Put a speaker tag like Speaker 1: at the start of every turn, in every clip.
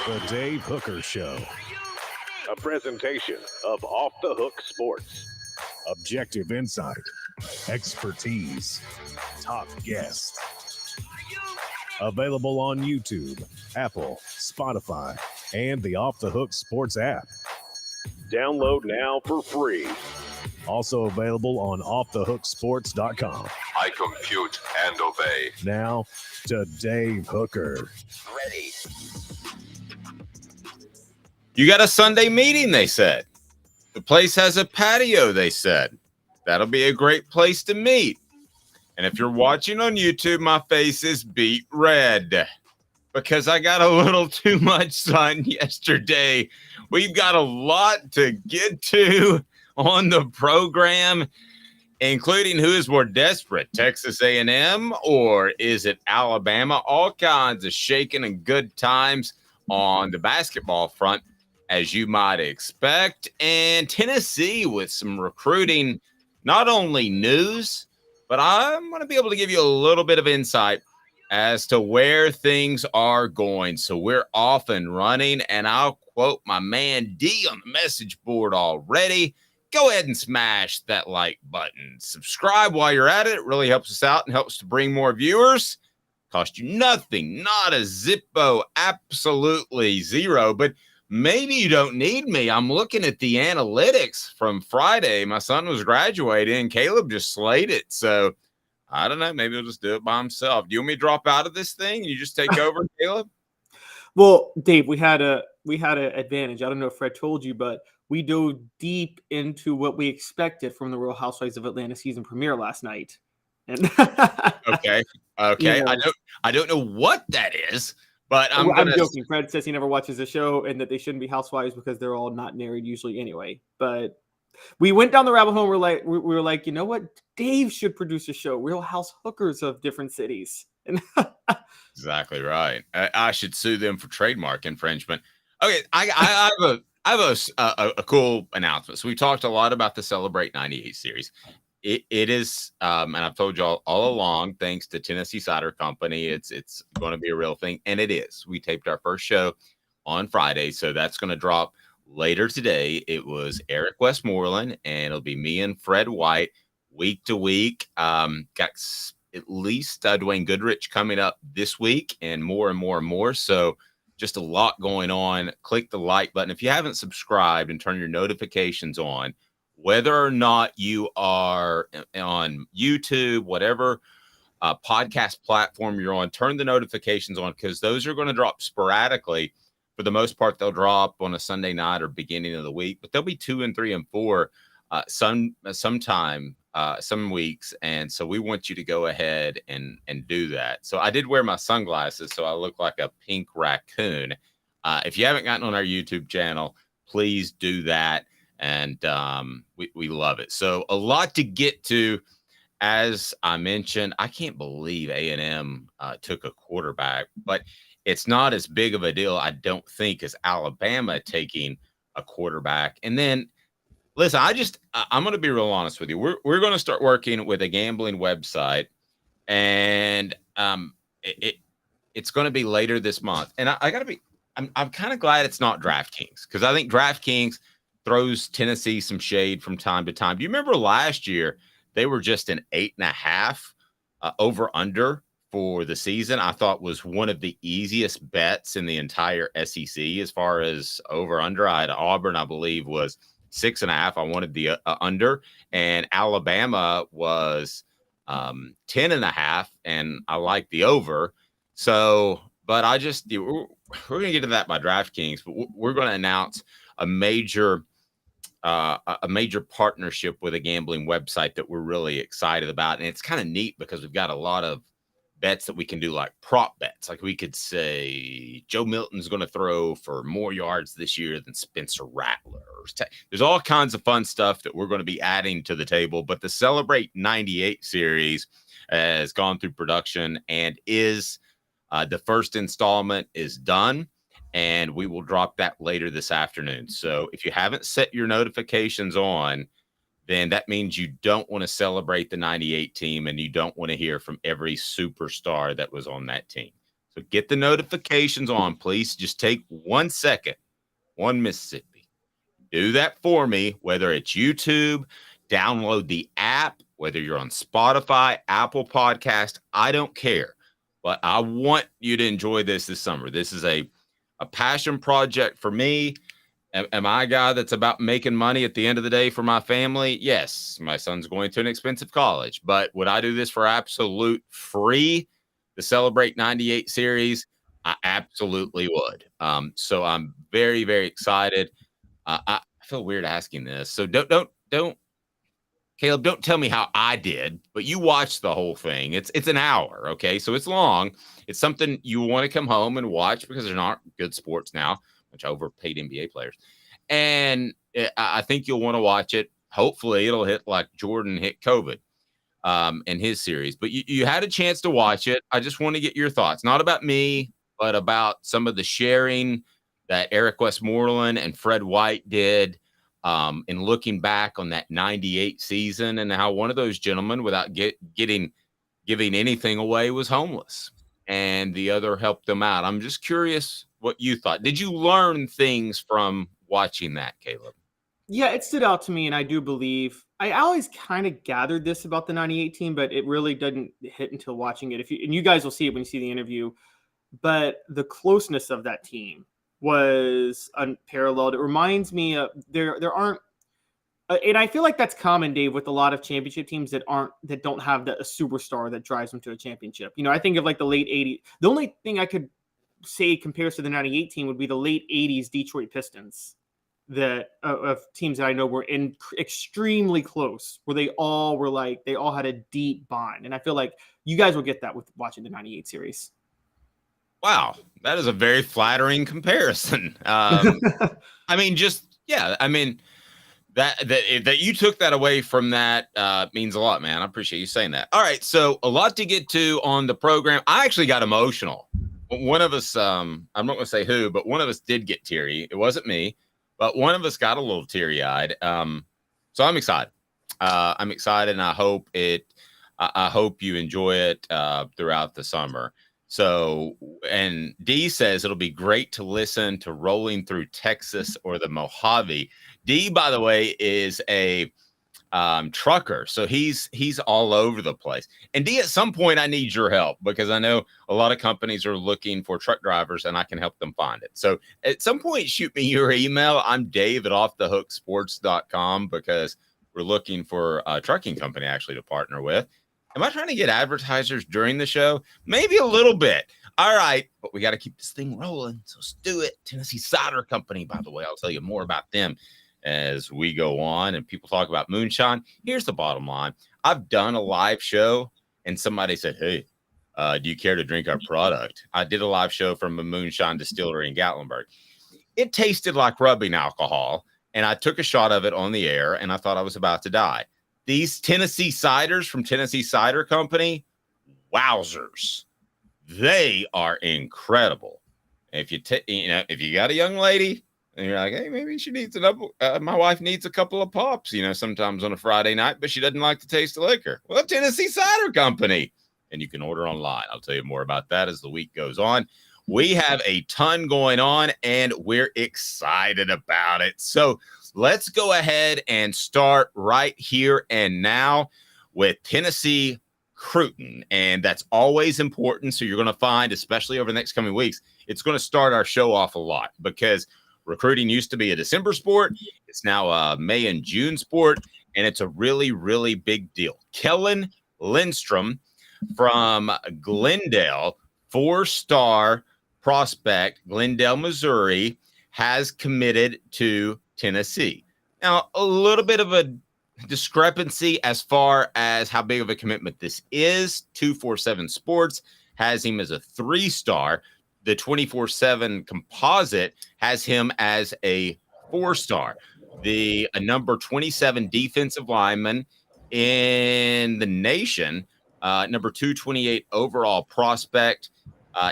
Speaker 1: The Dave Hooker Show. A presentation of Off the Hook Sports. Objective insight, expertise, top guests. Available on YouTube, Apple, Spotify, and the Off the Hook Sports app. Download now for free. Also available on offthehooksports.com.
Speaker 2: I compute and obey.
Speaker 1: Now to Dave Hooker.
Speaker 2: Ready.
Speaker 3: You got a Sunday meeting, they said. The place has a patio, they said. That'll be a great place to meet. And if you're watching on YouTube, my face is beet red because I got a little too much sun yesterday. We've got a lot to get to on the program, including who is more desperate, Texas A&M or is it Alabama? All kinds of shaking and good times on the basketball front, as you might expect. And Tennessee with some recruiting, not only news, but I'm going to be able to give you a little bit of insight as to where things are going. So we're off and running, and I'll quote my man D on the message board already. Go ahead and smash that like button. Subscribe while you're at it. It really helps us out and helps to bring more viewers. Cost you nothing, not a zippo, absolutely zero. But maybe you don't need me. I'm looking at the analytics from Friday. My son was graduating and Caleb just slayed it. So I don't know. Maybe he'll just do it by himself. Do you want me to drop out of this thing and you just take over, Caleb?
Speaker 4: Well, Dave, we had a advantage. I don't know if Fred told you, but we dove deep into what we expected from the Real Housewives of Atlanta season premiere last night. And
Speaker 3: Okay.
Speaker 4: You know,
Speaker 3: I don't know what that is, but I'm
Speaker 4: joking. Fred says he never watches the show and that they shouldn't be housewives because they're all not married usually anyway. But we went down the rabbit hole. We were like, you know what? Dave should produce a show, Real House Hookers of different cities. And
Speaker 3: exactly right. I should sue them for trademark infringement. Okay, I have a cool announcement. So we talked a lot about the Celebrate 98 series. It is, and I've told you all along, thanks to Tennessee Cider Company, it's going to be a real thing, and it is. We taped our first show on Friday, so that's going to drop later today. It was Eric Westmoreland, and it'll be me and Fred White week to week. Got at least Dwayne Goodrich coming up this week, and more and more and more. So just a lot going on. Click the like button if you haven't subscribed and turn your notifications on. Whether or not you are on YouTube, whatever podcast platform you're on, turn the notifications on because those are going to drop sporadically. For the most part, they'll drop on a Sunday night or beginning of the week, but they'll be 2 and 3 and 4 sometime, some weeks. And so we want you to go ahead and do that. So I did wear my sunglasses, so I look like a pink raccoon. If you haven't gotten on our YouTube channel, please do that. And we love it. So a lot to get to. As I mentioned, I can't believe A&M took a quarterback, but it's not as big of a deal, I don't think, as Alabama taking a quarterback. And then, listen, I'm going to be real honest with you. We're going to start working with a gambling website, and it's going to be later this month. And I got to be, I'm kind of glad it's not DraftKings because I think DraftKings throws Tennessee some shade from time to time. Do you remember last year they were just an 8.5 over under for the season? I thought was one of the easiest bets in the entire SEC as far as over under. I had Auburn, I believe, was 6.5. I wanted the under, and Alabama was 10.5, and I liked the over. So, but we're going to get to that by DraftKings, but we're going to announce a major partnership with a gambling website that we're really excited about. And it's kind of neat because we've got a lot of bets that we can do, like prop bets. Like we could say Joe Milton's going to throw for more yards this year than Spencer Rattler. There's all kinds of fun stuff that we're going to be adding to the table. But the Celebrate 98 series has gone through production and is the first installment is done. And we will drop that later this afternoon. So if you haven't set your notifications on, then that means you don't want to celebrate the 98 team and you don't want to hear from every superstar that was on that team. So get the notifications on, please. Just take 1 second, one Mississippi. Do that for me, whether it's YouTube, download the app, whether you're on Spotify, Apple Podcast, I don't care. But I want you to enjoy this summer. This is a passion project for me. Am I a guy that's about making money at the end of the day for my family? Yes, my son's going to an expensive college. But would I do this for absolute free to celebrate 98 series? I absolutely would. So I'm very, very excited. I feel weird asking this. So don't, Caleb, don't tell me how I did, but you watched the whole thing. It's an hour, okay? So it's long. It's something you want to come home and watch because there's not good sports now, which overpaid NBA players. And I think you'll want to watch it. Hopefully it'll hit like Jordan hit COVID in his series. But you had a chance to watch it. I just want to get your thoughts, not about me, but about some of the sharing that Eric Westmoreland and Fred White did in looking back on that 98 season and how one of those gentlemen, without giving anything away, was homeless and the other helped them out. I'm just curious what you thought. Did you learn things from watching that, Caleb?
Speaker 4: Yeah, it stood out to me, and I do believe I always kind of gathered this about the 98 team, but it really didn't hit until watching it. And you guys will see it when you see the interview, but the closeness of that team was unparalleled. It reminds me of there aren't, and I feel like that's common, Dave, with a lot of championship teams that don't have a superstar that drives them to a championship. I think of like the late 80s. The only thing I could say compares to the 98 team would be the late 80s Detroit Pistons that of teams that I know were extremely close, where they all had a deep bond. And I feel like you guys will get that with watching the 98 series.
Speaker 3: Wow, that is a very flattering comparison. I mean, that you took that away from that means a lot, man. I appreciate you saying that. All right, so a lot to get to on the program. I actually got emotional. One of us, I'm not going to say who, but one of us did get teary. It wasn't me, but one of us got a little teary-eyed. So I'm excited. I'm excited, and I hope you enjoy it throughout the summer. So, and D says it'll be great to listen to Rolling Through Texas or the Mojave. D, by the way, is a trucker, so he's all over the place. And D, at some point, I need your help because I know a lot of companies are looking for truck drivers, and I can help them find it. So, at some point, shoot me your email. I'm Dave at offthehooksports.com because we're looking for a trucking company actually to partner with. Am I trying to get advertisers during the show? Maybe a little bit. All right, but we got to keep this thing rolling. So let's do it. Tennessee Cider Company, by the way. I'll tell you more about them as we go on and people talk about moonshine. Here's the bottom line. I've done a live show and somebody said, hey, do you care to drink our product? I did a live show from a moonshine distillery in Gatlinburg. It tasted like rubbing alcohol, and I took a shot of it on the air, and I thought I was about to die. These Tennessee ciders from Tennessee Cider Company, wowzers. They are incredible. If you got a young lady and you're like, hey, maybe she needs my wife needs a couple of pops, sometimes on a Friday night, but she doesn't like the taste of liquor. Well, Tennessee Cider Company. And you can order online. I'll tell you more about that as the week goes on. We have a ton going on, and we're excited about it. So let's go ahead and start right here and now with Tennessee recruiting. And that's always important. So you're going to find, especially over the next coming weeks, it's going to start our show off a lot because recruiting used to be a December sport. It's now a May and June sport. And it's a really, really big deal. Kellen Lindstrom from Glendale, 4-star prospect, Glendale, Missouri, has committed to Tennessee. Now, a little bit of a discrepancy as far as how big of a commitment this is. 247 Sports has him as a 3-star. The 24/7 composite has him as a 4-star. A number 27 defensive lineman in the nation, number 228 overall prospect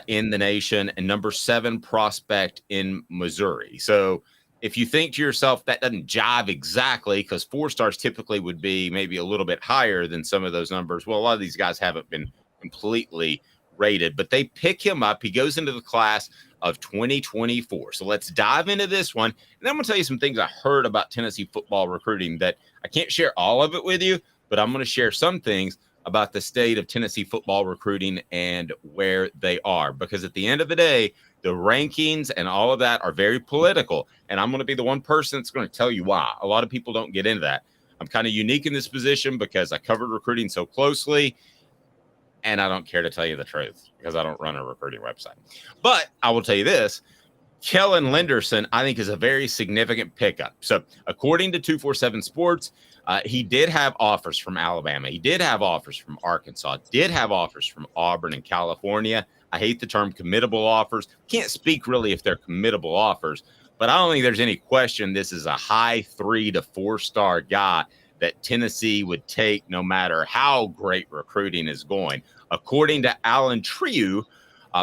Speaker 3: in the nation, and number 7 prospect in Missouri. So if you think to yourself that doesn't jive exactly, because 4-stars typically would be maybe a little bit higher than some of those numbers. Well, a lot of these guys haven't been completely rated, but they pick him up. He goes into the class of 2024. So let's dive into this one. And I'm going to tell you some things I heard about Tennessee football recruiting that I can't share all of it with you, but I'm going to share some things about the state of Tennessee football recruiting and where they are. Because at the end of the day, the rankings and all of that are very political. And I'm going to be the one person that's going to tell you why. A lot of people don't get into that. I'm kind of unique in this position because I covered recruiting so closely. And I don't care to tell you the truth because I don't run a recruiting website. But I will tell you this. Kellen Lenderson, I think, is a very significant pickup. So according to 247 Sports, he did have offers from Alabama. He did have offers from Arkansas, did have offers from Auburn and California. I hate the term committable offers. Can't speak really if they're committable offers, but I don't think there's any question this is a high 3 to 4 star guy that Tennessee would take no matter how great recruiting is going. According to Alan Trieu,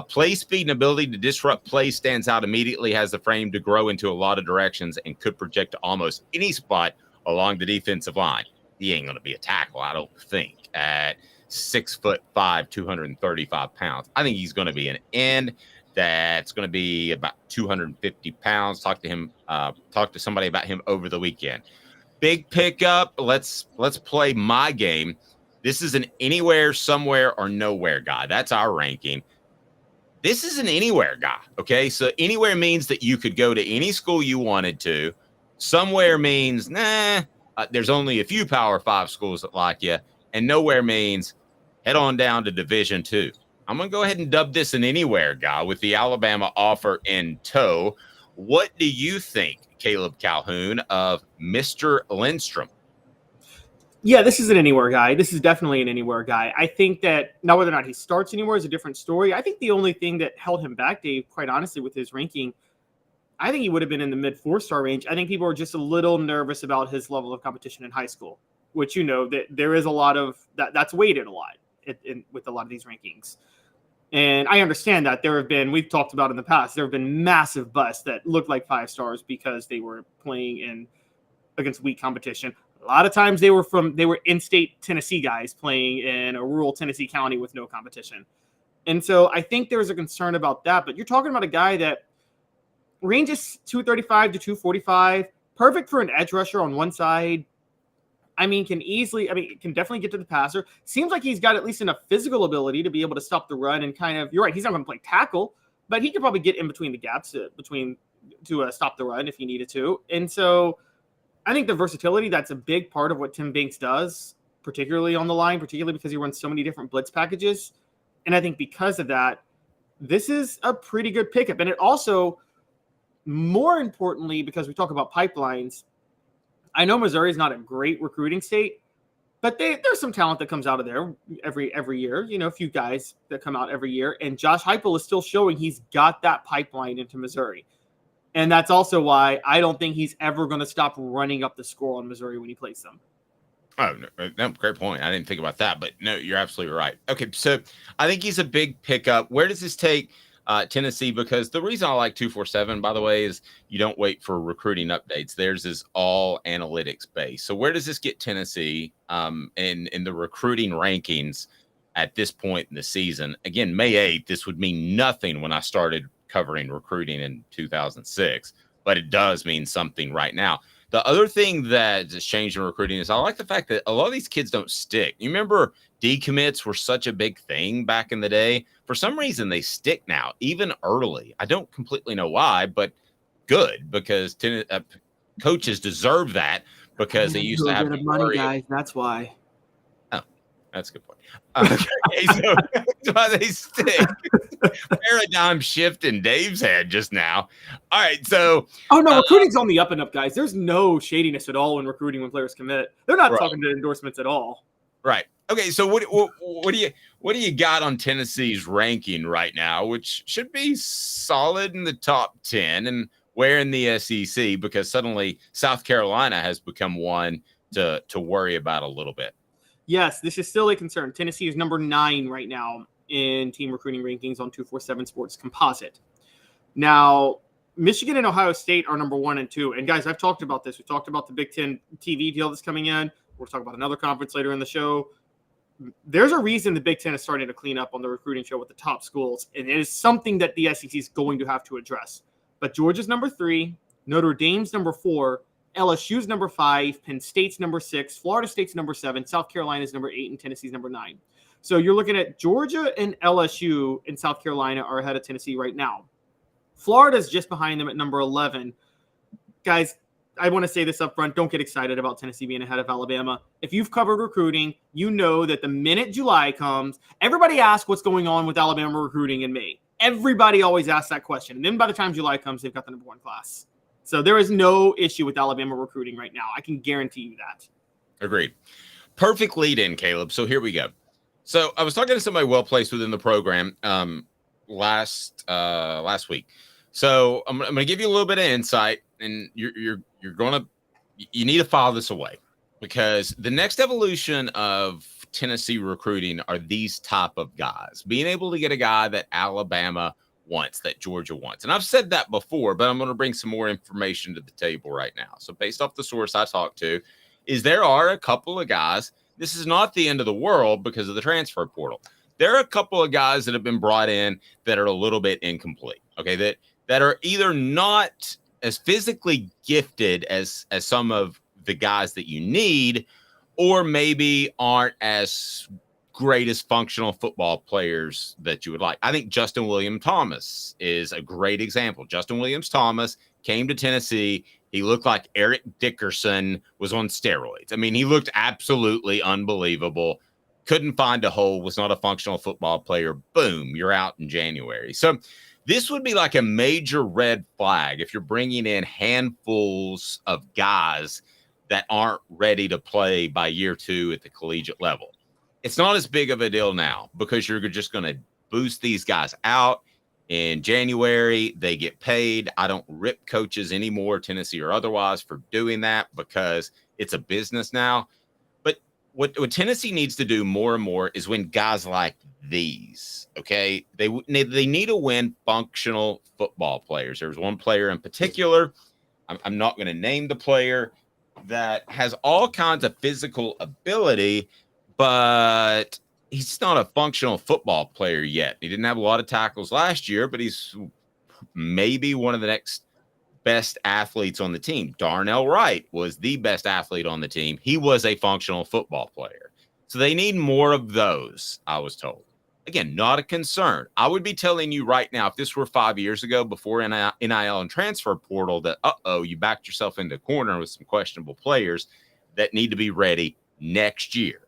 Speaker 3: play speed and ability to disrupt play stands out immediately, has the frame to grow into a lot of directions, and could project to almost any spot along the defensive line. He ain't going to be a tackle, I don't think, at 6'5", 235 pounds. I think he's going to be an end that's going to be about 250 pounds. Talk to somebody about him over the weekend. Big pickup. Let's play my game. This is an anywhere, somewhere, or nowhere guy. That's our ranking. This is an anywhere guy, okay? So anywhere means that you could go to any school you wanted to. Somewhere means, there's only a few Power 5 schools that like you. And nowhere means head on down to Division II. I'm going to go ahead and dub this an anywhere guy with the Alabama offer in tow. What do you think, Caleb Calhoun, of Mr. Lindstrom?
Speaker 4: Yeah, this is an anywhere guy. This is definitely an anywhere guy. I think that now whether or not he starts anywhere is a different story. I think the only thing that held him back, Dave, quite honestly, with his ranking, I think he would have been in the mid 4-star range. I think people were just a little nervous about his level of competition in high school, which, you know, that there is a lot of that's weighted a lot with a lot of these rankings. And I understand that we've talked about in the past, there have been massive busts that looked like 5 stars because they were playing against weak competition. A lot of times they were in-state Tennessee guys playing in a rural Tennessee county with no competition. And so I think there's a concern about that. But you're talking about a guy that ranges 235 to 245, perfect for an edge rusher on one side. Can definitely get to the passer. Seems like he's got at least enough physical ability to be able to stop the run and you're right, he's not going to play tackle, but he could probably get in between the gaps to stop the run if he needed to. And so I think the versatility, that's a big part of what Tim Banks does, particularly on the line, particularly because he runs so many different blitz packages. And I think because of that, this is a pretty good pickup. And it also, more importantly, because we talk about pipelines, I know Missouri is not a great recruiting state, but there's some talent that comes out of there every year. You know, a few guys that come out every year. And Josh Heupel is still showing he's got that pipeline into Missouri. And that's also why I don't think he's ever going to stop running up the score on Missouri when he plays them.
Speaker 3: Oh, no, great point. I didn't think about that, but no, you're absolutely right. Okay, so I think he's a big pickup. Where does this take Tennessee? Because the reason I like 247, by the way, is you don't wait for recruiting updates. Theirs is all analytics based. So where does this get Tennessee in the recruiting rankings at this point in the season? Again, May 8th, this would mean nothing when I started covering recruiting in 2006, but it does mean something right now. The other thing that has changed in recruiting is I like the fact that a lot of these kids don't stick. You remember decommits were such a big thing back in the day. For some reason, they stick now, even early. I don't completely know why, but good, because coaches deserve that because they used to have to
Speaker 4: money, guys. That's why.
Speaker 3: Oh, that's a good point. Okay, so that's why they stick. Paradigm shift in Dave's head just now. All right, so
Speaker 4: recruiting's on the up and up, guys. There's no shadiness at all when recruiting when players commit. They're not talking to endorsements at all.
Speaker 3: Right. Okay, so what do you got on Tennessee's ranking right now, which should be solid in the top 10, and where in the SEC? Because suddenly South Carolina has become one to worry about a little bit.
Speaker 4: Yes, this is still a concern. Tennessee is number 9 right now in team recruiting rankings on 247 Sports Composite. Now, Michigan and Ohio State are number 1 and 2. And guys, I've talked about this. We talked about the Big Ten TV deal that's coming in. We'll talk about another conference later in the show. there's a reason the Big Ten is starting to clean up on the recruiting show with the top schools, and it is something that the SEC is going to have to address. But Georgia's number 3, Notre Dame's number 4, LSU's number 5, Penn State's number 6, Florida State's number 7, South Carolina's number 8, and Tennessee's number 9. So you're looking at Georgia and LSU and South Carolina are ahead of Tennessee right now. Florida's just behind them at number 11. Guys, I want to say this up front. Don't get excited about Tennessee being ahead of Alabama. If you've covered recruiting, you know that the minute July comes, everybody asks what's going on with Alabama recruiting in May. Everybody always asks that question. And then by the time July comes, they've got the number 1 class. So there is no issue with Alabama recruiting right now. I can guarantee you that.
Speaker 3: Agreed. Perfect lead in, Caleb. So here we go. So I was talking to somebody well-placed within the program last week. So I'm going to give you a little bit of insight, and you need to file this away, because the next evolution of Tennessee recruiting are these type of guys, being able to get a guy that Alabama wants, that Georgia wants. And I've said that before, but I'm going to bring some more information to the table right now. So based off the source I talked to, is there are a couple of guys. This is not the end of the world because of the transfer portal. There are a couple of guys that have been brought in that are a little bit incomplete. Okay, that are either not as physically gifted as some of the guys that you need, or maybe aren't as great as functional football players that you would like. I think Justin Williams Thomas is a great example. Justin Williams Thomas came to Tennessee. He looked like Eric Dickerson was on steroids. I mean, he looked absolutely unbelievable. Couldn't find a hole, was not a functional football player. Boom, you're out in January. So this would be like a major red flag if you're bringing in handfuls of guys that aren't ready to play by year 2 at the collegiate level. It's not as big of a deal now because you're just going to boost these guys out in January. They get paid. I don't rip coaches anymore, Tennessee or otherwise, for doing that because it's a business now. But what Tennessee needs to do more and more is win guys like these. Okay, they need to win functional football players. There's one player in particular. I'm not going to name the player, that has all kinds of physical ability, but he's not a functional football player yet. He didn't have a lot of tackles last year, but he's maybe one of the next best athletes on the team. Darnell Wright was the best athlete on the team. He was a functional football player. So they need more of those, I was told. Again, not a concern. I would be telling you right now, if this were 5 years ago before NIL and transfer portal, that, you backed yourself into a corner with some questionable players that need to be ready next year.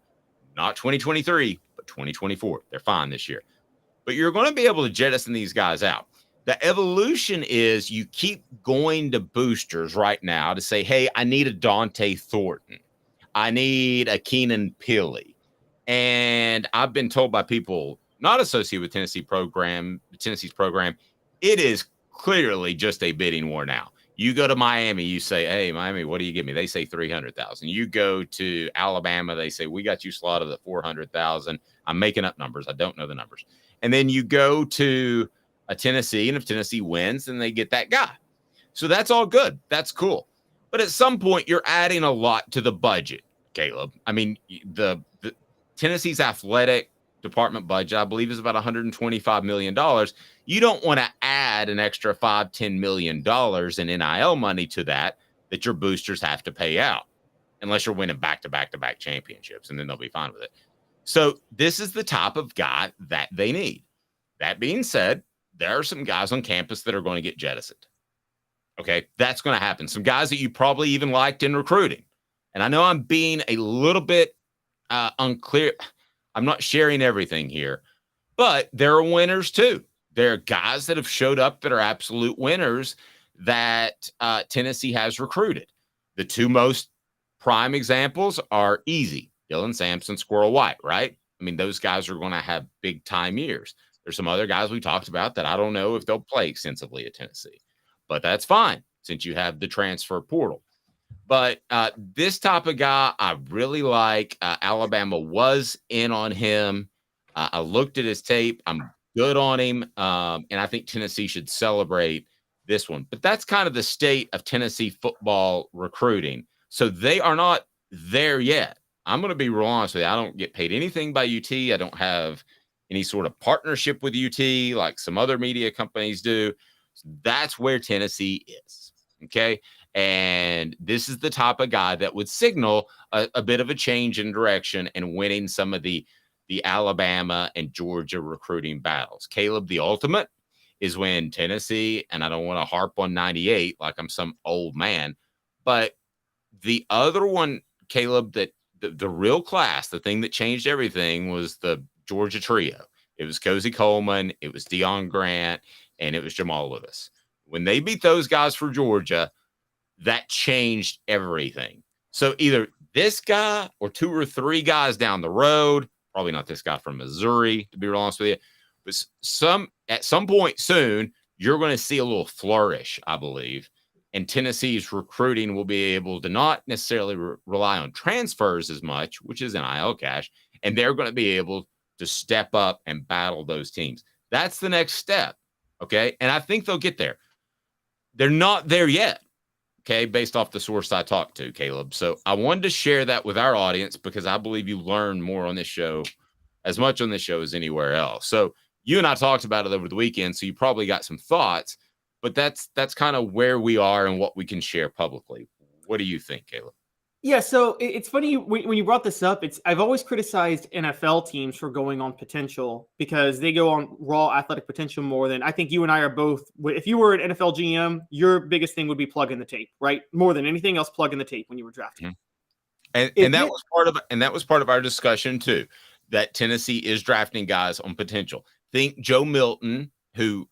Speaker 3: Not 2023, but 2024. They're fine this year. But you're going to be able to jettison these guys out. The evolution is you keep going to boosters right now to say, hey, I need a Dante Thornton. I need a Keenan Pili. And I've been told by people not associated with Tennessee's program, it is clearly just a bidding war now. You go to Miami, you say, hey, Miami, what do you give me? They say $300,000. You go to Alabama, they say, we got you slotted at $400,000. I'm making up numbers. I don't know the numbers. And then you go to a Tennessee, and if Tennessee wins, then they get that guy. So that's all good. That's cool. But at some point, you're adding a lot to the budget, Caleb. I mean, the Tennessee's athletic department budget, I believe, is about $125 million. You don't want to add an extra $5-10 million in NIL money to that your boosters have to pay out, unless you're winning back-to-back championships, and then they'll be fine with it. So this is the type of guy that they need. That being said, there are some guys on campus that are going to get jettisoned. Okay, that's going to happen. Some guys that you probably even liked in recruiting. And I know I'm being a little bit unclear. I'm not sharing everything here, but there are winners too. There are guys that have showed up that are absolute winners that Tennessee has recruited. The two most prime examples are easy. Dylan Sampson, Squirrel White, right? I mean, those guys are going to have big time years. There's some other guys we talked about that I don't know if they'll play extensively at Tennessee, but that's fine since you have the transfer portal. But this type of guy, I really like. Alabama was in on him. I looked at his tape. I'm good on him. And I think Tennessee should celebrate this one. But that's kind of the state of Tennessee football recruiting. So they are not there yet. I'm going to be real honest with you. I don't get paid anything by UT. I don't have any sort of partnership with UT like some other media companies do. That's where Tennessee is. Okay. And this is the type of guy that would signal a bit of a change in direction and winning some of the Alabama and Georgia recruiting battles. Caleb, the ultimate is when Tennessee, and I don't want to harp on 98 like I'm some old man, but the other one, Caleb, that the real class, the thing that changed everything was the Georgia trio. It was Cozy Coleman, it was Deion Grant, and it was Jamal Lewis. When they beat those guys for Georgia, that changed everything. So either this guy or 2 or 3 guys down the road, probably not this guy from Missouri, to be real honest with you, but at some point soon, you're going to see a little flourish, I believe. And Tennessee's recruiting will be able to not necessarily rely on transfers as much, which is NIL cash, and they're going to be able to step up and battle those teams. That's the next step, okay? And I think they'll get there. They're not there yet, okay, based off the source I talked to, Caleb. So I wanted to share that with our audience because I believe you learn more on this show, as much on this show as anywhere else. So you and I talked about it over the weekend, so you probably got some thoughts, but that's kind of where we are and what we can share publicly. What do you think, Caleb?
Speaker 4: Yeah, so it's funny when you brought this up. I've always criticized NFL teams for going on potential because they go on raw athletic potential more than I think you and I are both. If you were an NFL GM, your biggest thing would be plug in the tape, right? More than anything else, plug in the tape when you were drafting.
Speaker 3: Mm-hmm. And that was part of our discussion too, that Tennessee is drafting guys on potential. Think Joe Milton, who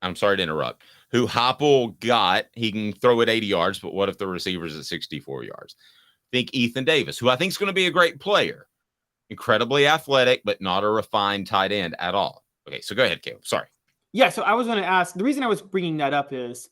Speaker 3: I'm sorry to interrupt, who Heupel got. He can throw it 80 yards, but what if the receiver's at 64 yards? Think Ethan Davis, who I think is going to be a great player, incredibly athletic, but not a refined tight end at all. Okay, so go ahead, Caleb. Sorry.
Speaker 4: Yeah, so I was going to ask, the reason I was bringing that up is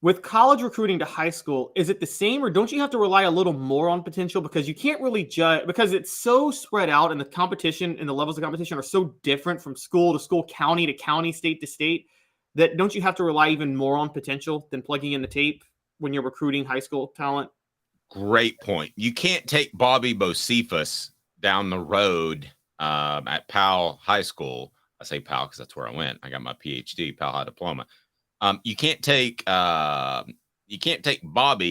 Speaker 4: with college recruiting to high school, is it the same or don't you have to rely a little more on potential because you can't really judge because it's so spread out and the competition and the levels of competition are so different from school to school, county to county, state to state that don't you have to rely even more on potential than plugging in the tape when you're recruiting high school talent?
Speaker 3: Great point. You can't take Bobby Bocephus down the road at Powell High School. I say Powell because that's where I went. I got my PhD, Powell High diploma. You can't take Bobby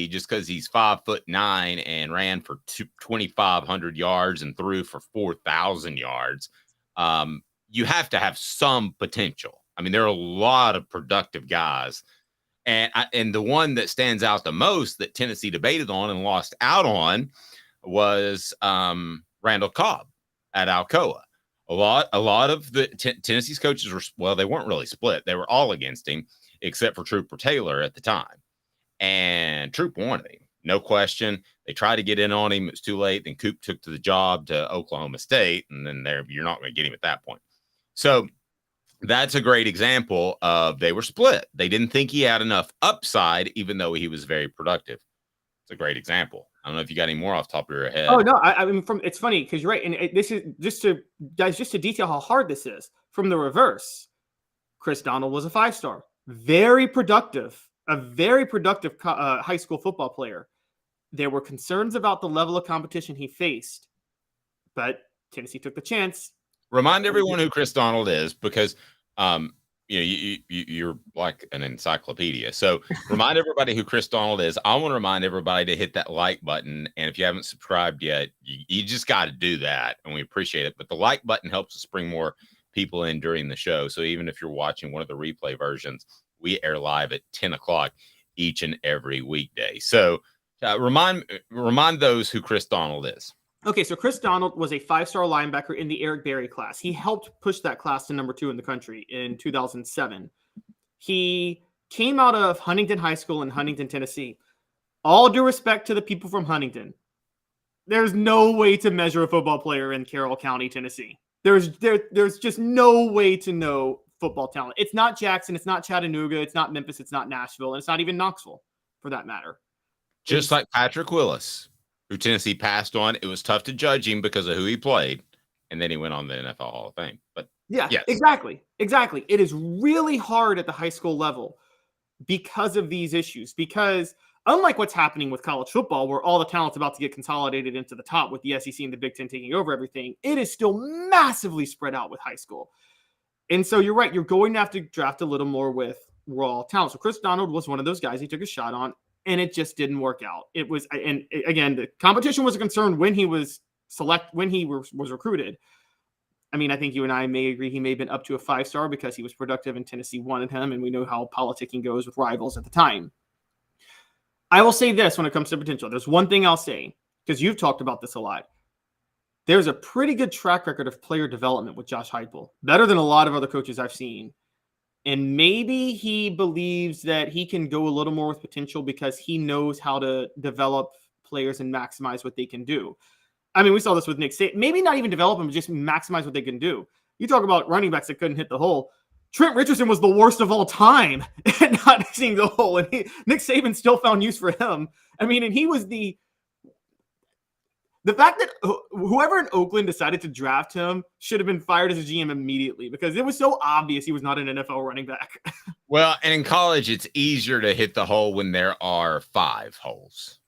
Speaker 3: just because he's 5'9" and ran for 2,500 yards and threw for 4,000 yards. You have to have some potential. I mean, there are a lot of productive guys. And the one that stands out the most that Tennessee debated on and lost out on was Randall Cobb at Alcoa. A lot of the Tennessee's coaches they weren't really split. They were all against him, except for Trooper Taylor at the time. And Troop wanted him, no question. They tried to get in on him. It was too late. Then Coop took to the job to Oklahoma State, and then you're not going to get him at that point. So that's a great example of they were split. They didn't think he had enough upside, even though he was very productive. It's a great example. I don't know if you got any more off the top of your head.
Speaker 4: Oh, no. I mean, it's funny because you're right. And this is just to detail how hard this is. From the reverse, Chris Donald was a 5-star. Very productive. A very productive high school football player. There were concerns about the level of competition he faced, but Tennessee took the chance.
Speaker 3: Remind everyone who Chris Donald is because you're like an encyclopedia. So remind everybody who Chris Donald is. I want to remind everybody to hit that like button. And if you haven't subscribed yet, you just got to do that. And we appreciate it. But the like button helps us bring more people in during the show. So even if you're watching one of the replay versions, we air live at 10 o'clock each and every weekday. So remind those who Chris Donald is.
Speaker 4: Okay, so Chris Donald was a 5-star linebacker in the Eric Berry class. He helped push that class to number 2 in the country in 2007. He came out of Huntington High School in Huntington, Tennessee. All due respect to the people from Huntington, there's no way to measure a football player in Carroll County, Tennessee. There's just no way to know football talent. It's not Jackson, it's not Chattanooga, it's not Memphis, it's not Nashville, and it's not even Knoxville, for that matter.
Speaker 3: Just like Patrick Willis, who Tennessee passed on. It was tough to judge him because of who he played, and then he went on the NFL Hall of Fame. But
Speaker 4: yeah,
Speaker 3: yes.
Speaker 4: Exactly. It is really hard at the high school level because of these issues, because Unlike what's happening with college football, where all the talent's about to get consolidated into the top with the SEC and the Big Ten taking over everything, it is still massively spread out with high school. And so you're right. You're going to have to draft a little more with raw talent. So Chris Donald was one of those guys he took a shot on, and it just didn't work out. It was, and again, the competition was a concern when he was was recruited. I mean, I think you and I may agree he may have been up to a 5-star because he was productive and Tennessee wanted him, and we know how politicking goes with rivals at the time. I will say this when it comes to potential. There's one thing I'll say, because you've talked about this a lot. There's a pretty good track record of player development with Josh Heupel, better than a lot of other coaches I've seen. And maybe he believes that he can go a little more with potential because he knows how to develop players and maximize what they can do. I mean, we saw this with Nick Saban. Maybe not even develop them, but just maximize what they can do. You talk about running backs that couldn't hit the hole. Trent Richardson was the worst of all time at not seeing the hole, and Nick Saban still found use for him. I mean, and he was the fact that whoever in Oakland decided to draft him should have been fired as a GM immediately because it was so obvious he was not an NFL running back.
Speaker 3: Well, and in college, it's easier to hit the hole when there are 5 holes.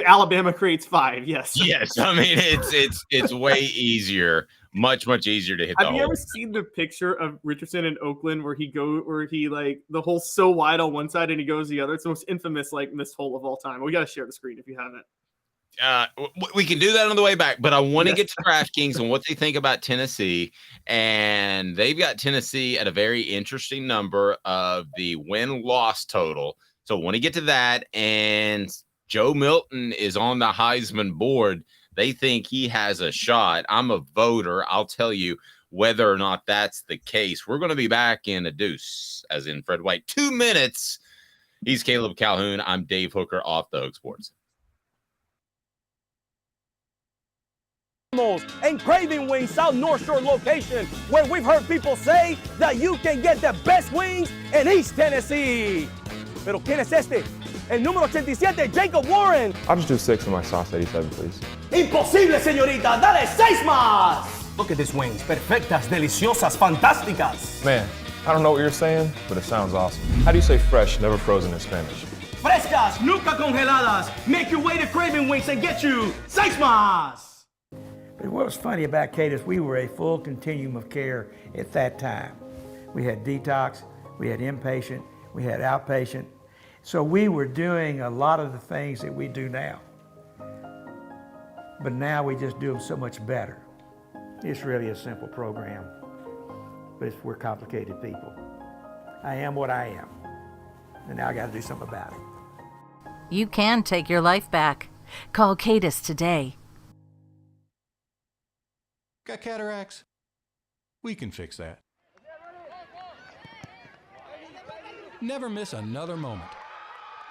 Speaker 4: Alabama creates 5, yes.
Speaker 3: Yes, I mean it's way easier, much easier to hit the hole.
Speaker 4: Have you ever seen the picture of Richardson in Oakland where he like the hole's so wide on one side and he goes the other? It's the most infamous like missed hole of all time. We got to share the screen if you haven't.
Speaker 3: We can do that on the way back, but I want to get to DraftKings and what they think about Tennessee. And they've got Tennessee at a very interesting number of the win-loss total. So I want to get to that. And Joe Milton is on the Heisman board. They think he has a shot. I'm a voter. I'll tell you whether or not that's the case. We're going to be back in a deuce, as in Fred White. 2 minutes. He's Caleb Calhoun. I'm Dave Hooker, Off the Hook Sports.
Speaker 5: And Craving Wings South North Shore location, where we've heard people say that you can get the best wings in East Tennessee. Pero ¿quién es este? El número 87, Jacob Warren.
Speaker 6: I'll just do 6 of my sauce 87, please.
Speaker 5: Imposible, señorita. Dale 6 más. Look at these wings. Perfectas, deliciosas, fantásticas.
Speaker 6: Man, I don't know what you're saying, but it sounds awesome. How do you say fresh, never frozen in Spanish?
Speaker 5: Frescas, nunca congeladas. Make your way to Craving Wings and get you 6 más.
Speaker 7: But what was funny about Cadis, we were a full continuum of care at that time. We had detox, we had inpatient, we had outpatient. So we were doing a lot of the things that we do now. But now we just do them so much better. It's really a simple program, but we're complicated people. I am what I am, and now I gotta do something about it.
Speaker 8: You can take your life back. Call Cadis today.
Speaker 9: Got cataracts? We can fix that. Never miss another moment.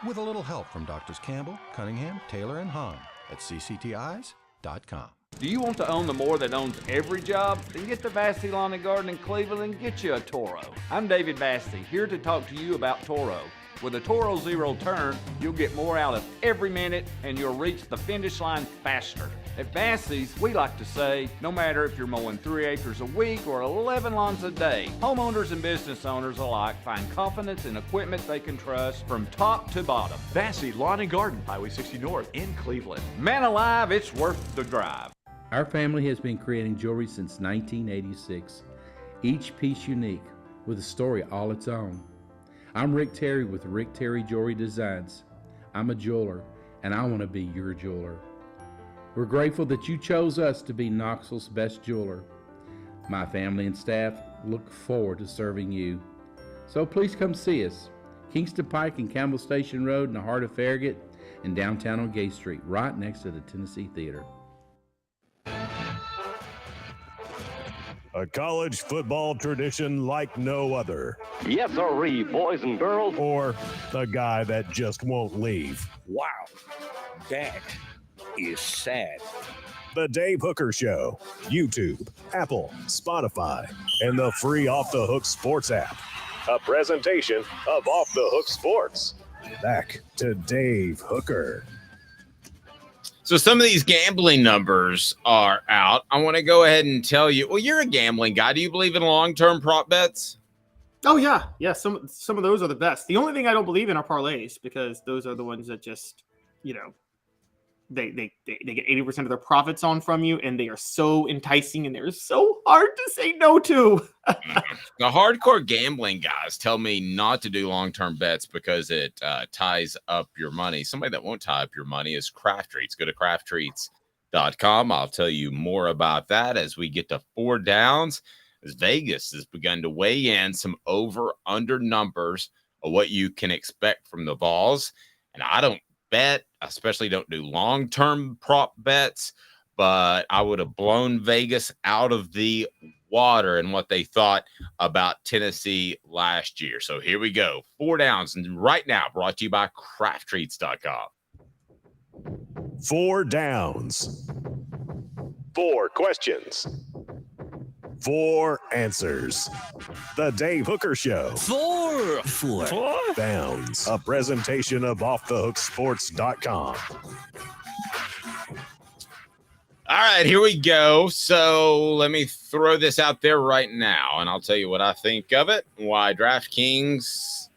Speaker 9: With a little help from Doctors Campbell, Cunningham, Taylor, and Hahn at cctis.com.
Speaker 10: Do you want to own the more that owns every job? Then get to Vassey Lawn and Garden in Cleveland and get you a Toro. I'm David Vassey, here to talk to you about Toro. With a Toro Zero Turn, you'll get more out of every minute and you'll reach the finish line faster. At Vassey's, we like to say, no matter if you're mowing 3 acres a week or 11 lawns a day, homeowners and business owners alike find confidence in equipment they can trust from top to bottom.
Speaker 11: Vassey Lawn and Garden, Highway 60 North in Cleveland.
Speaker 10: Man alive, it's worth the drive.
Speaker 12: Our family has been creating jewelry since 1986, each piece unique with a story all its own. I'm Rick Terry with Rick Terry Jewelry Designs. I'm a jeweler, and I want to be your jeweler. We're grateful that you chose us to be Knoxville's best jeweler. My family and staff look forward to serving you. So please come see us. Kingston Pike and Campbell Station Road in the heart of Farragut and downtown on Gay Street, right next to the Tennessee Theater.
Speaker 1: A college football tradition like no other.
Speaker 13: Yes, sirree, boys and girls.
Speaker 1: Or a guy that just won't leave.
Speaker 14: Wow, that is sad.
Speaker 1: The Dave Hooker Show, YouTube, Apple, Spotify, and the free Off the Hook Sports app. A presentation of Off the Hook Sports. Back to Dave Hooker.
Speaker 3: So some of these gambling numbers are out. I want to go ahead and tell you, well, you're a gambling guy. Do you believe in long-term prop bets?
Speaker 4: Oh yeah. Some of those are the best. The only thing I don't believe in are parlays because those are the ones that just, they get 80% of their profits on from you, and they are so enticing and they're so hard to say no to.
Speaker 3: The hardcore gambling guys tell me not to do long-term bets because it ties up your money. Somebody that won't tie up your money is Craft Treats. Go to crafttreats.com. I'll tell you more about that as we get to 4 downs. As Vegas has begun to weigh in some over-under numbers of what you can expect from the Vols. And I don't bet, especially don't do long-term prop bets, but I would have blown Vegas out of the water and what they thought about Tennessee last year. So here we go. 4 downs. And right now, brought to you by crafttreats.com.
Speaker 1: 4 downs. 4 questions. 4 answers. The Dave Hooker Show.
Speaker 14: 4
Speaker 1: downs. A presentation of offthehooksports.com.
Speaker 3: All right, here we go. So let me throw this out there right now, and I'll tell you what I think of it. Why DraftKings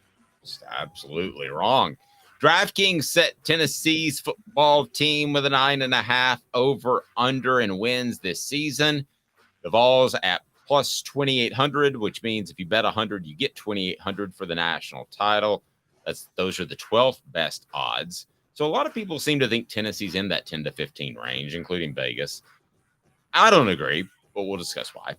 Speaker 3: is absolutely wrong. DraftKings set Tennessee's football team with a 9.5 over under and wins this season. The Vols at plus 2,800, which means if you bet 100, you get 2,800 for the national title. Those are the 12th best odds. So a lot of people seem to think Tennessee's in that 10 to 15 range, including Vegas. I don't agree, but we'll discuss why.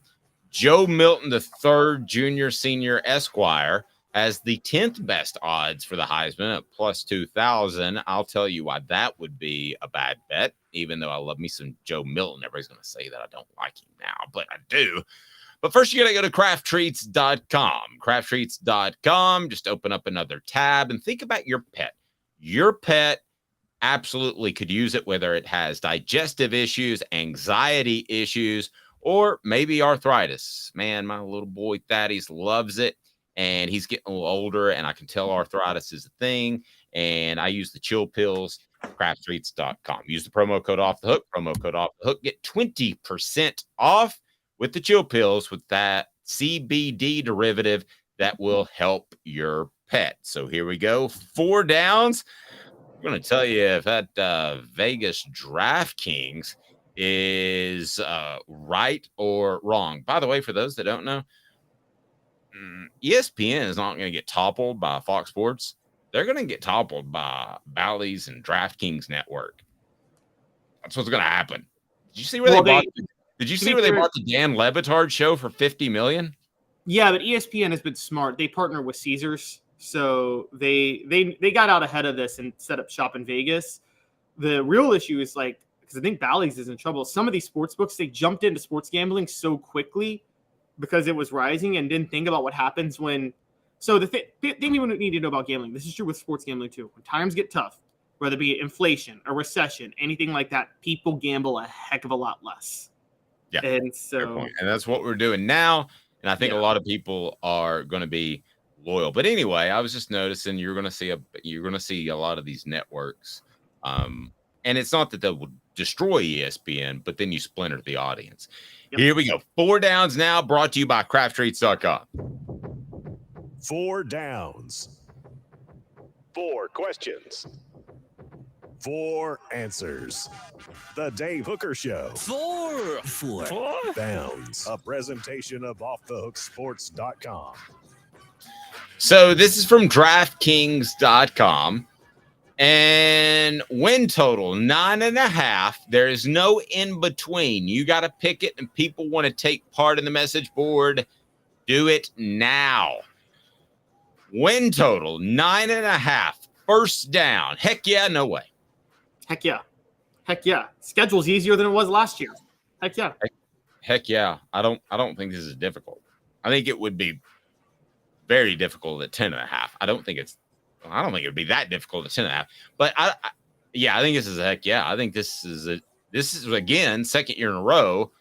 Speaker 3: Joe Milton III, Junior, Senior, Esquire, has the 10th best odds for the Heisman at plus 2,000. I'll tell you why that would be a bad bet, even though I love me some Joe Milton. Everybody's going to say that I don't like him now, but I do. But first, you got to go to crafttreats.com. Crafttreats.com. Just open up another tab and think about your pet. Your pet absolutely could use it, whether it has digestive issues, anxiety issues, or maybe arthritis. Man, my little boy Thaddeus loves it, and he's getting a little older, and I can tell arthritis is a thing, and I use the chill pills, crafttreats.com. Use the promo code off the hook, get 20% off with the chill pills with that CBD derivative that will help your pet. So here we go. 4 downs. I'm going to tell you if that Vegas DraftKings is right or wrong. By the way, for those that don't know, ESPN is not going to get toppled by Fox Sports. They're going to get toppled by Bally's and DraftKings Network. That's what's going to happen. Did you see where they bought? Did you see where they bought the Dan Le Batard show for $50 million?
Speaker 4: Yeah, but ESPN has been smart. They partner with Caesars. So they got out ahead of this and set up shop in Vegas. The real issue is because I think Bally's is in trouble. Some of these sports books, they jumped into sports gambling so quickly because it was rising and didn't think about what happens when. So the thing you need to know about gambling, this is true with sports gambling too. When times get tough, whether it be inflation, a recession, anything like that, people gamble a heck of a lot less.
Speaker 3: Yeah,
Speaker 4: and so
Speaker 3: that's what we're doing now. And I think a lot of people are going to be loyal. But anyway, I was just noticing you're going to see a lot of these networks. And it's not that they will destroy ESPN, but then you splinter the audience. Yep. Here we go. 4 downs now, brought to you by crafttreats.com.
Speaker 1: 4 downs. 4 questions. 4 answers. The Dave Hooker Show.
Speaker 14: 4
Speaker 1: downs. A presentation of offthehooksports.com.
Speaker 3: So this is from DraftKings.com. And win total 9.5. There is no in between. You got to pick it, and people want to take part in the message board. Do it now. Win total 9.5. First down. Heck yeah, no way.
Speaker 4: Heck yeah. Heck yeah. Schedule's easier than it was last year. Heck yeah.
Speaker 3: Heck yeah. I don't think this is difficult. I think it would be very difficult at 10.5. I don't think it would be that difficult at 10.5. But I think this is a heck yeah. I think this is again, second year in a row,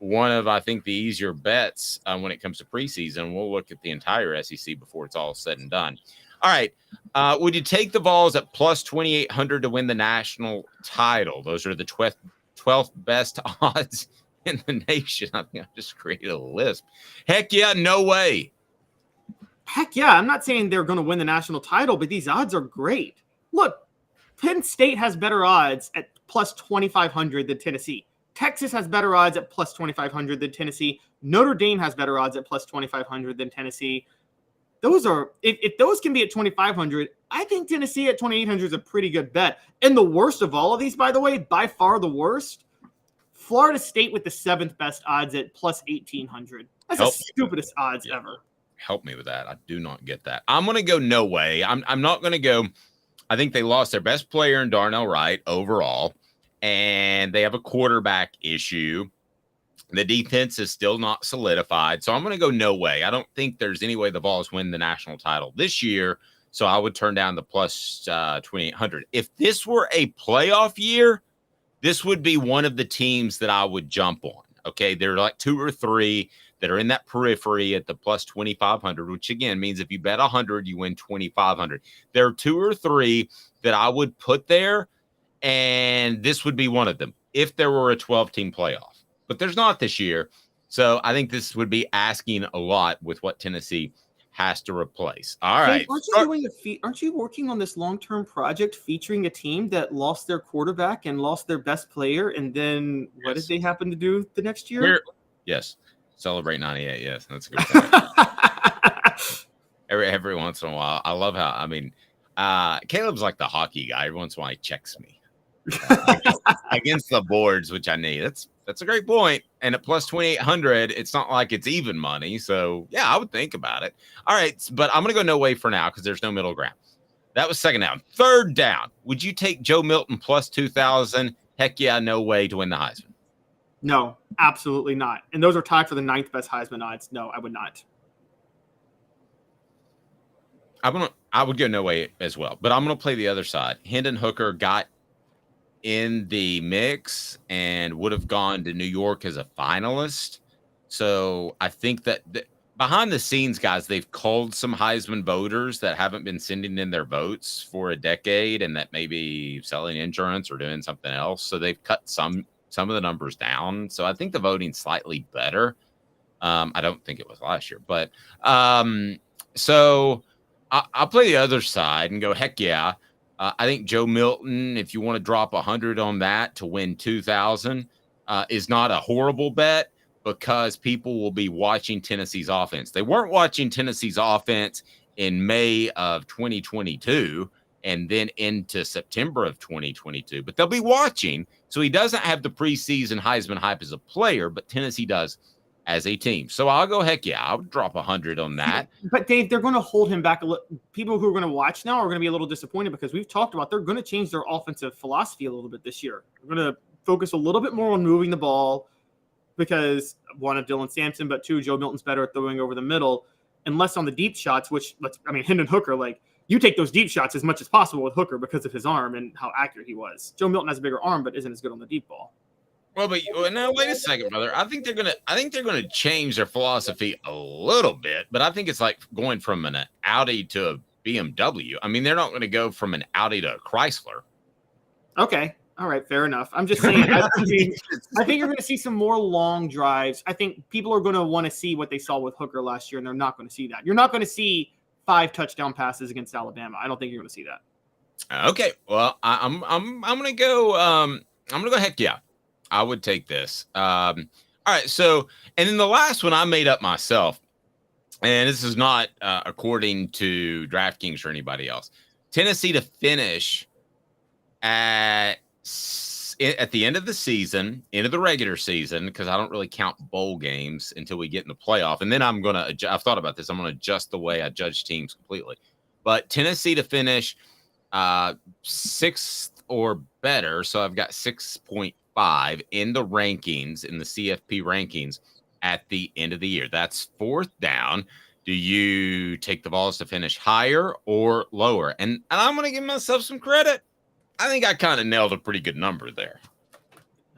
Speaker 3: one of, I think, the easier bets when it comes to preseason. We'll look at the entire SEC before it's all said and done. All right. Would you take the Vols at plus 2,800 to win the national title? Those are the 12th best odds in the nation. I think I just created a list. Heck yeah, no way.
Speaker 4: Heck yeah, I'm not saying they're going to win the national title, but these odds are great. Look, Penn State has better odds at plus 2,500 than Tennessee. Texas has better odds at plus 2,500 than Tennessee. Notre Dame has better odds at plus 2,500 than Tennessee. Those are, if those can be at 2,500, I think Tennessee at 2,800 is a pretty good bet. And the worst of all of these, by the way, by far the worst, Florida State with the 7th best odds at plus 1,800. That's the stupidest odds ever.
Speaker 3: Help me with that. I do not get that. I'm going to go no way. I'm not going to go. I think they lost their best player in Darnell Wright overall, and they have a quarterback issue. The defense is still not solidified. So I'm going to go no way. I don't think there's any way the Vols win the national title this year. So I would turn down the plus 2,800. If this were a playoff year, this would be one of the teams that I would jump on. Okay. There are like 2 or 3 that are in that periphery at the plus 2,500, which again means if you bet 100, you win 2,500. There are 2 or 3 that I would put there, and this would be one of them if there were a 12-team playoff. But there's not this year. So I think this would be asking a lot with what Tennessee has to replace. All right.
Speaker 4: Aren't you working on this long-term project featuring a team that lost their quarterback and lost their best player? And then what did they happen to do the next year?
Speaker 3: Yes. Celebrate 98. Yes. That's a good point. every once in a while. I love how, Caleb's like the hockey guy. Every once in a while he checks me against the boards, which I need. That's a great point. And at plus 2,800, it's not like it's even money. So, yeah, I would think about it. All right, but I'm going to go no way for now because there's no middle ground. That was second down. Third down. Would you take Joe Milton plus 2,000? Heck yeah, no way to win the Heisman.
Speaker 4: No, absolutely not. And those are tied for the 9th best Heisman odds. No, I would not.
Speaker 3: I would go no way as well. But I'm going to play the other side. Hendon Hooker got in the mix and would have gone to New York as a finalist. So I think that behind the scenes, guys, they've called some Heisman voters that haven't been sending in their votes for a decade and that may be selling insurance or doing something else. So they've cut some of the numbers down. So I think the voting's slightly better. I don't think it was last year, but so I'll play the other side and go, heck yeah. I think Joe Milton, if you want to drop 100 on that to win 2,000, is not a horrible bet because people will be watching Tennessee's offense. They weren't watching Tennessee's offense in May of 2022 and then into September of 2022, but they'll be watching. So he doesn't have the preseason Heisman hype as a player, but Tennessee does as a team. So I'll go, heck yeah, I would drop 100 on that.
Speaker 4: But Dave, they're going to hold him back a little. People who are going to watch now are going to be a little disappointed because we've talked about they're going to change their offensive philosophy a little bit this year. They're going to focus a little bit more on moving the ball because one of Dylan Sampson, but 2, Joe Milton's better at throwing over the middle and less on the deep shots, which Hendon Hooker, like you take those deep shots as much as possible with Hooker because of his arm and how accurate he was. Joe Milton has a bigger arm, but isn't as good on the deep ball.
Speaker 3: Well, but now wait a second, brother. I think they're gonna change their philosophy a little bit, but I think it's like going from an Audi to a BMW. I mean, they're not going to go from an Audi to a Chrysler.
Speaker 4: Okay, all right, fair enough. I'm just saying. I think you're going to see some more long drives. I think people are going to want to see what they saw with Hooker last year, and they're not going to see that. You're not going to see 5 touchdown passes against Alabama. I don't think you're going to see that.
Speaker 3: Okay, well, I'm going to go. I'm going to go. Heck yeah. I would take this. All right. So, and then the last one I made up myself, and this is not according to DraftKings or anybody else. Tennessee to finish at the end of the season, end of the regular season, because I don't really count bowl games until we get in the playoff. And then I've thought about this. I'm going to adjust the way I judge teams completely. But Tennessee to finish 6th or better. So I've got 6.5 in the rankings, in the CFP rankings at the end of the year. That's 4th down. Do you take the Vols to finish higher or lower? And I'm going to give myself some credit. I think I kind of nailed a pretty good number there.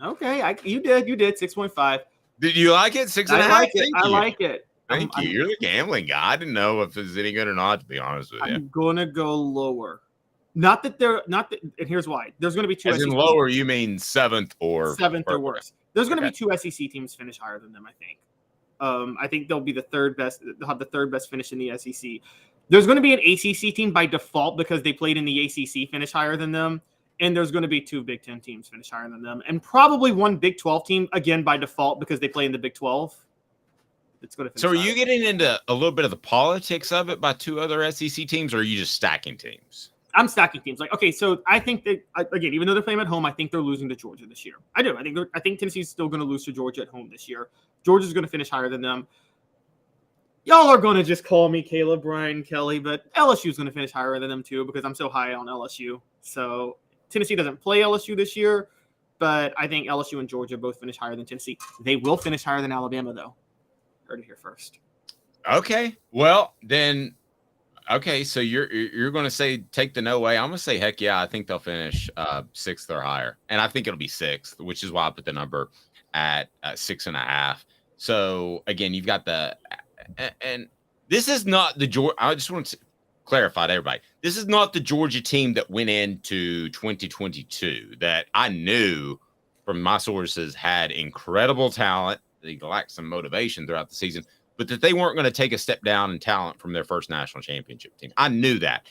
Speaker 4: Okay, you did 6.5.
Speaker 3: Did you like it? 6.5.
Speaker 4: I like it.
Speaker 3: Thank you. You're the gambling guy. I didn't know if it's any good or not, to be honest with you.
Speaker 4: I'm gonna go lower. And here's why. There's going to be 2
Speaker 3: SEC lower, teams. You mean 7th or
Speaker 4: worse. There's going to be 2 SEC teams finish higher than them, I think. I think they'll be the third best. They'll have the third best finish in the SEC. There's going to be an ACC team by default because they played in the ACC finish higher than them. And there's going to be 2 Big Ten teams finish higher than them. And probably 1 Big 12 team, again, by default because they play in the Big 12. It's going to finish
Speaker 3: So are
Speaker 4: higher.
Speaker 3: you getting into a little bit of the politics of it by 2 other SEC teams, or are you just stacking teams?
Speaker 4: I'm stacking teams. Like, okay, so I think that, again, even though they're playing at home, I think they're losing to Georgia this year. I do. I think Tennessee's still going to lose to Georgia at home this year. Georgia's going to finish higher than them. Y'all are going to just call me Caleb, Brian, Kelly, but LSU's going to finish higher than them too because I'm so high on LSU. So Tennessee doesn't play LSU this year, but I think LSU and Georgia both finish higher than Tennessee. They will finish higher than Alabama, though. Heard it here first.
Speaker 3: Okay. Well, then, okay, so you're going to say take the no way. I'm going to say, heck yeah, I think they'll finish 6th or higher. And I think it'll be 6th, which is why I put the number at 6.5. So, again, you've got the – and this is not the Georgia – I just want to clarify to everybody. This is not the Georgia team that went into 2022 that I knew from my sources had incredible talent. They lacked some motivation throughout the season, but that they weren't going to take a step down in talent from their first national championship team. I knew that.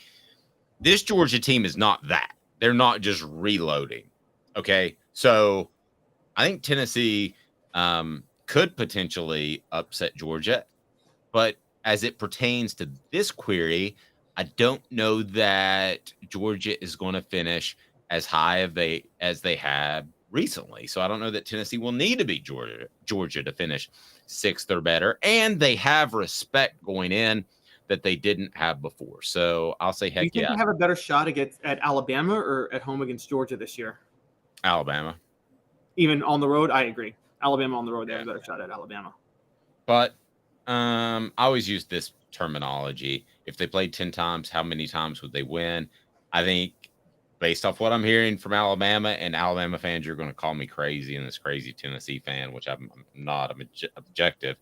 Speaker 3: This Georgia team is not that. They're not just reloading. Okay. So I think Tennessee could potentially upset Georgia, but as it pertains to this query, I don't know that Georgia is going to finish as high as they have recently. So I don't know that Tennessee will need to beat Georgia to finish 6th or better. And they have respect going in that they didn't have before. So I'll say heck yeah.
Speaker 4: Do you think they have a better shot at Alabama or at home against Georgia this year?
Speaker 3: Alabama.
Speaker 4: Even on the road, I agree. Alabama on the road, they have a better shot at Alabama.
Speaker 3: But I always use this terminology. If they played 10 times, how many times would they win? I think based off what I'm hearing from Alabama and Alabama fans, you're going to call me crazy and this crazy Tennessee fan, which I'm not. I'm objective.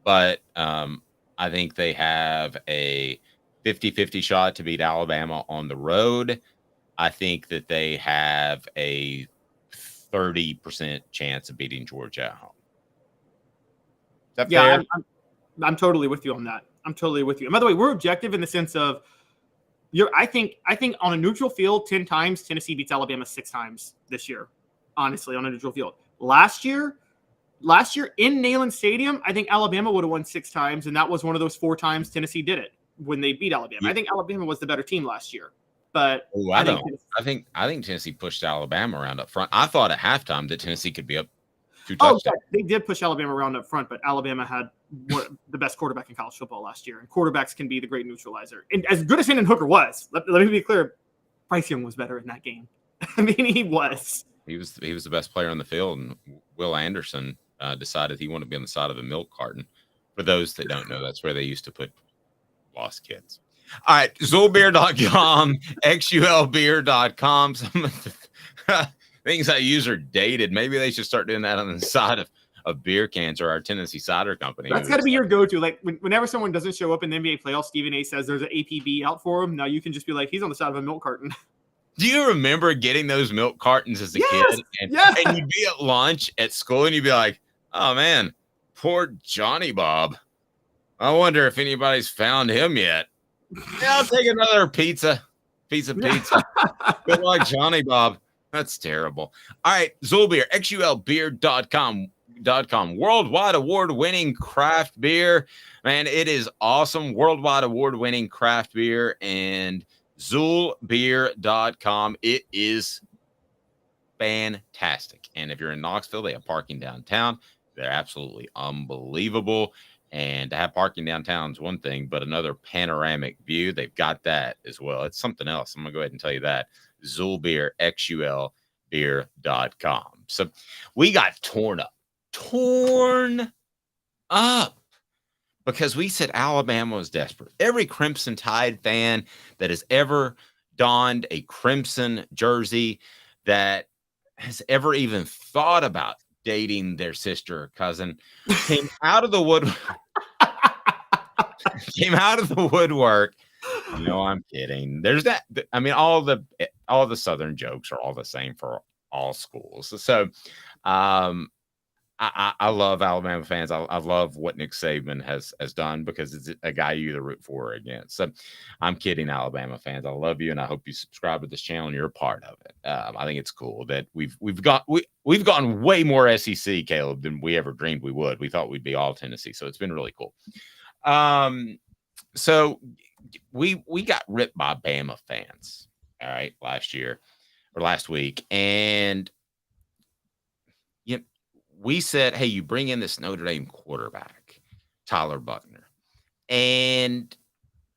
Speaker 3: But I think they have a 50-50 shot to beat Alabama on the road. I think that they have a 30% chance of beating Georgia at home. Is that fair?
Speaker 4: I'm totally with you on that. I'm totally with you. And by the way, we're objective in the sense of I think on a neutral field, 10 times Tennessee beats Alabama 6 times this year. Honestly, on a neutral field. Last year in Neyland Stadium, I think Alabama would have won 6 times, and that was one of those 4 times Tennessee did it when they beat Alabama. Yeah. I think Alabama was the better team last year. But
Speaker 3: I think Tennessee pushed Alabama around up front. I thought at halftime that Tennessee could be up 2 touchdowns.
Speaker 4: Yeah, they did push Alabama around up front, but Alabama had the best quarterback in college football last year, and quarterbacks can be the great neutralizer. And as good as Hendon Hooker was, let me be clear, Bryce Young was better in that game. I mean, he was.
Speaker 3: He was the best player on the field, and Will Anderson decided he wanted to be on the side of a milk carton. For those that don't know, that's where they used to put lost kids. All right, Zulbeer.com, XULbeer.com. Some of the things I use are dated. Maybe they should start doing that on the side of beer cans or our Tennessee Cider Company.
Speaker 4: That's got to be your go-to. Like whenever someone doesn't show up in the NBA playoffs, Stephen A says there's an APB out for him. Now you can just be like, he's on the side of a milk carton.
Speaker 3: Do you remember getting those milk cartons as a kid? And you'd be at lunch at school and you'd be like, oh man, poor Johnny Bob. I wonder if anybody's found him yet. Yeah, I'll take another pizza. Good luck, Johnny Bob. That's terrible. All right, Zulbeer, XULbeer.com, worldwide award-winning craft beer. Man, it is awesome. Worldwide award-winning craft beer, and Zulbeer.com. It is fantastic. And if you're in Knoxville, they have parking downtown. They're absolutely unbelievable. And to have parking downtown is one thing, but another panoramic view, they've got that as well. It's something else. I'm going to go ahead and tell you that. Zulbeer, XULbeer.com. So we got torn up because we said Alabama was desperate. Every Crimson Tide fan that has ever donned a Crimson jersey, that has ever even thought about dating their sister or cousin, came out of the woodwork. No, I'm kidding. There's that. I mean, all the Southern jokes are all the same for all schools. So, I love Alabama fans. I love what Nick Saban has done because it's a guy you either root for or against. So I'm kidding, Alabama fans. I love you, and I hope you subscribe to this channel and you're a part of it. I think it's cool that we've gotten way more SEC, Caleb, than we ever dreamed we would. We thought we'd be all Tennessee, so it's been really cool. So we got ripped by Bama fans, all right, last week, and we said, hey, you bring in this Notre Dame quarterback, Tyler Buckner. And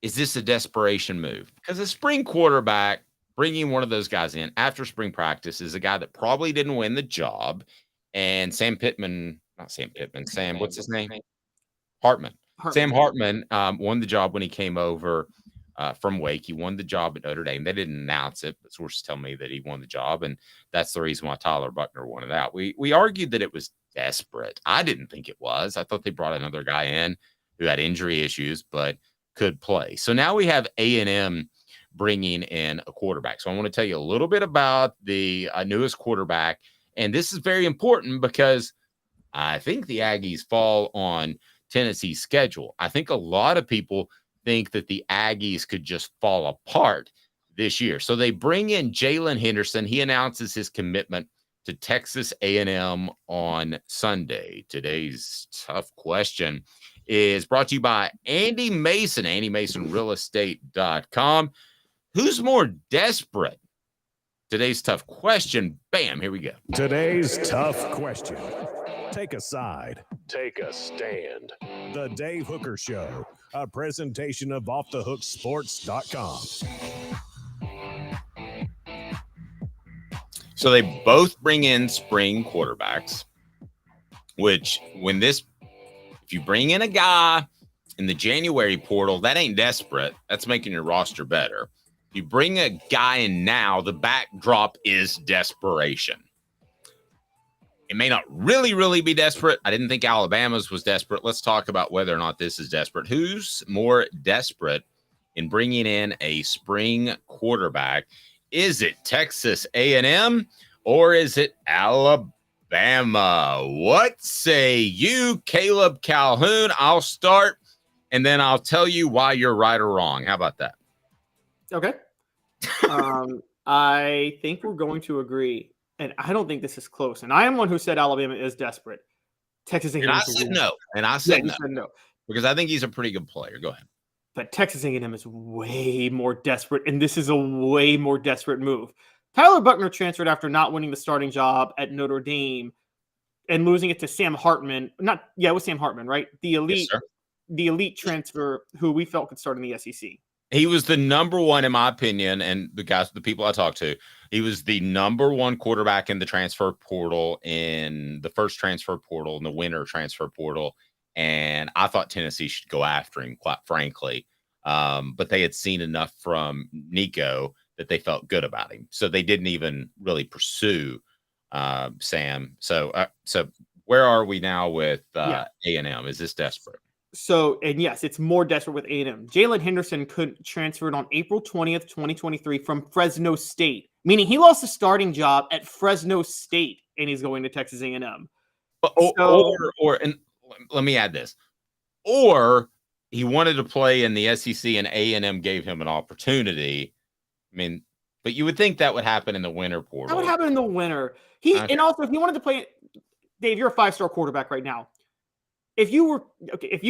Speaker 3: is this a desperation move? Because a spring quarterback, bringing one of those guys in after spring practice is a guy that probably didn't win the job. And Sam, what's his name? Hartman. Sam Hartman won the job when he came over from Wake. He won the job at Notre Dame. They didn't announce it, but sources tell me that he won the job, and that's the reason why Tyler Buckner won it out. We argued that it was desperate. I didn't think it was. I thought they brought another guy in who had injury issues but could play. So now we have A&M bringing in a quarterback. So I want to tell you a little bit about the newest quarterback, and this is very important because I think the Aggies fall on Tennessee's schedule. I think a lot of people think that the Aggies could just fall apart this year. So they bring in Jalen Henderson. He announces his commitment to Texas A&M on Sunday. Today's tough question is brought to you by Andy Mason, AndyMasonRealEstate.com. Who's more desperate? Today's tough question. Bam, here we go.
Speaker 1: Today's tough question. Take a side. Take a stand. The Dave Hooker Show, a presentation of OffTheHookSports.com.
Speaker 3: So they both bring in spring quarterbacks, which if you bring in a guy in the January portal, that ain't desperate. That's making your roster better. If you bring a guy in now, the backdrop is desperation. It may not really be desperate. I didn't think Alabama's was desperate. Let's talk about whether or not this is desperate. Who's more desperate in bringing in a spring quarterback? Is it Texas A&M or is it Alabama? What say you, Caleb Calhoun? I'll start, and then I'll tell you why you're right or wrong. How about that?
Speaker 4: Okay. I think we're going to agree. And I don't think this is close. And I am one who said Alabama is desperate. Texas A&M.
Speaker 3: And I said no. And I said,
Speaker 4: no
Speaker 3: because I think he's a pretty good player. Go ahead.
Speaker 4: But Texas A&M is way more desperate, and this is a way more desperate move. Tyler Buckner transferred after not winning the starting job at Notre Dame and losing it to Sam Hartman. It was Sam Hartman, right? The elite transfer who we felt could start in the SEC.
Speaker 3: He was the number one, in my opinion, and the people I talked to, he was the number one quarterback in the transfer portal, in the first transfer portal, in the winter transfer portal. And I thought Tennessee should go after him, quite frankly. But they had seen enough from Nico that they felt good about him. So they didn't even really pursue Sam. So where are we now with A&M? Is this desperate?
Speaker 4: So, and yes, it's more desperate with A&M. Jalen Henderson transferred on April 20th, 2023 from Fresno State, meaning he lost the starting job at Fresno State, and he's going to Texas A&M.
Speaker 3: And let me add this. Or he wanted to play in the SEC and A&M gave him an opportunity. I mean, but you would think that would happen in the winter portal.
Speaker 4: That would happen in the winter. And also, if he wanted to play, Dave, you're a 5-star quarterback right now. If you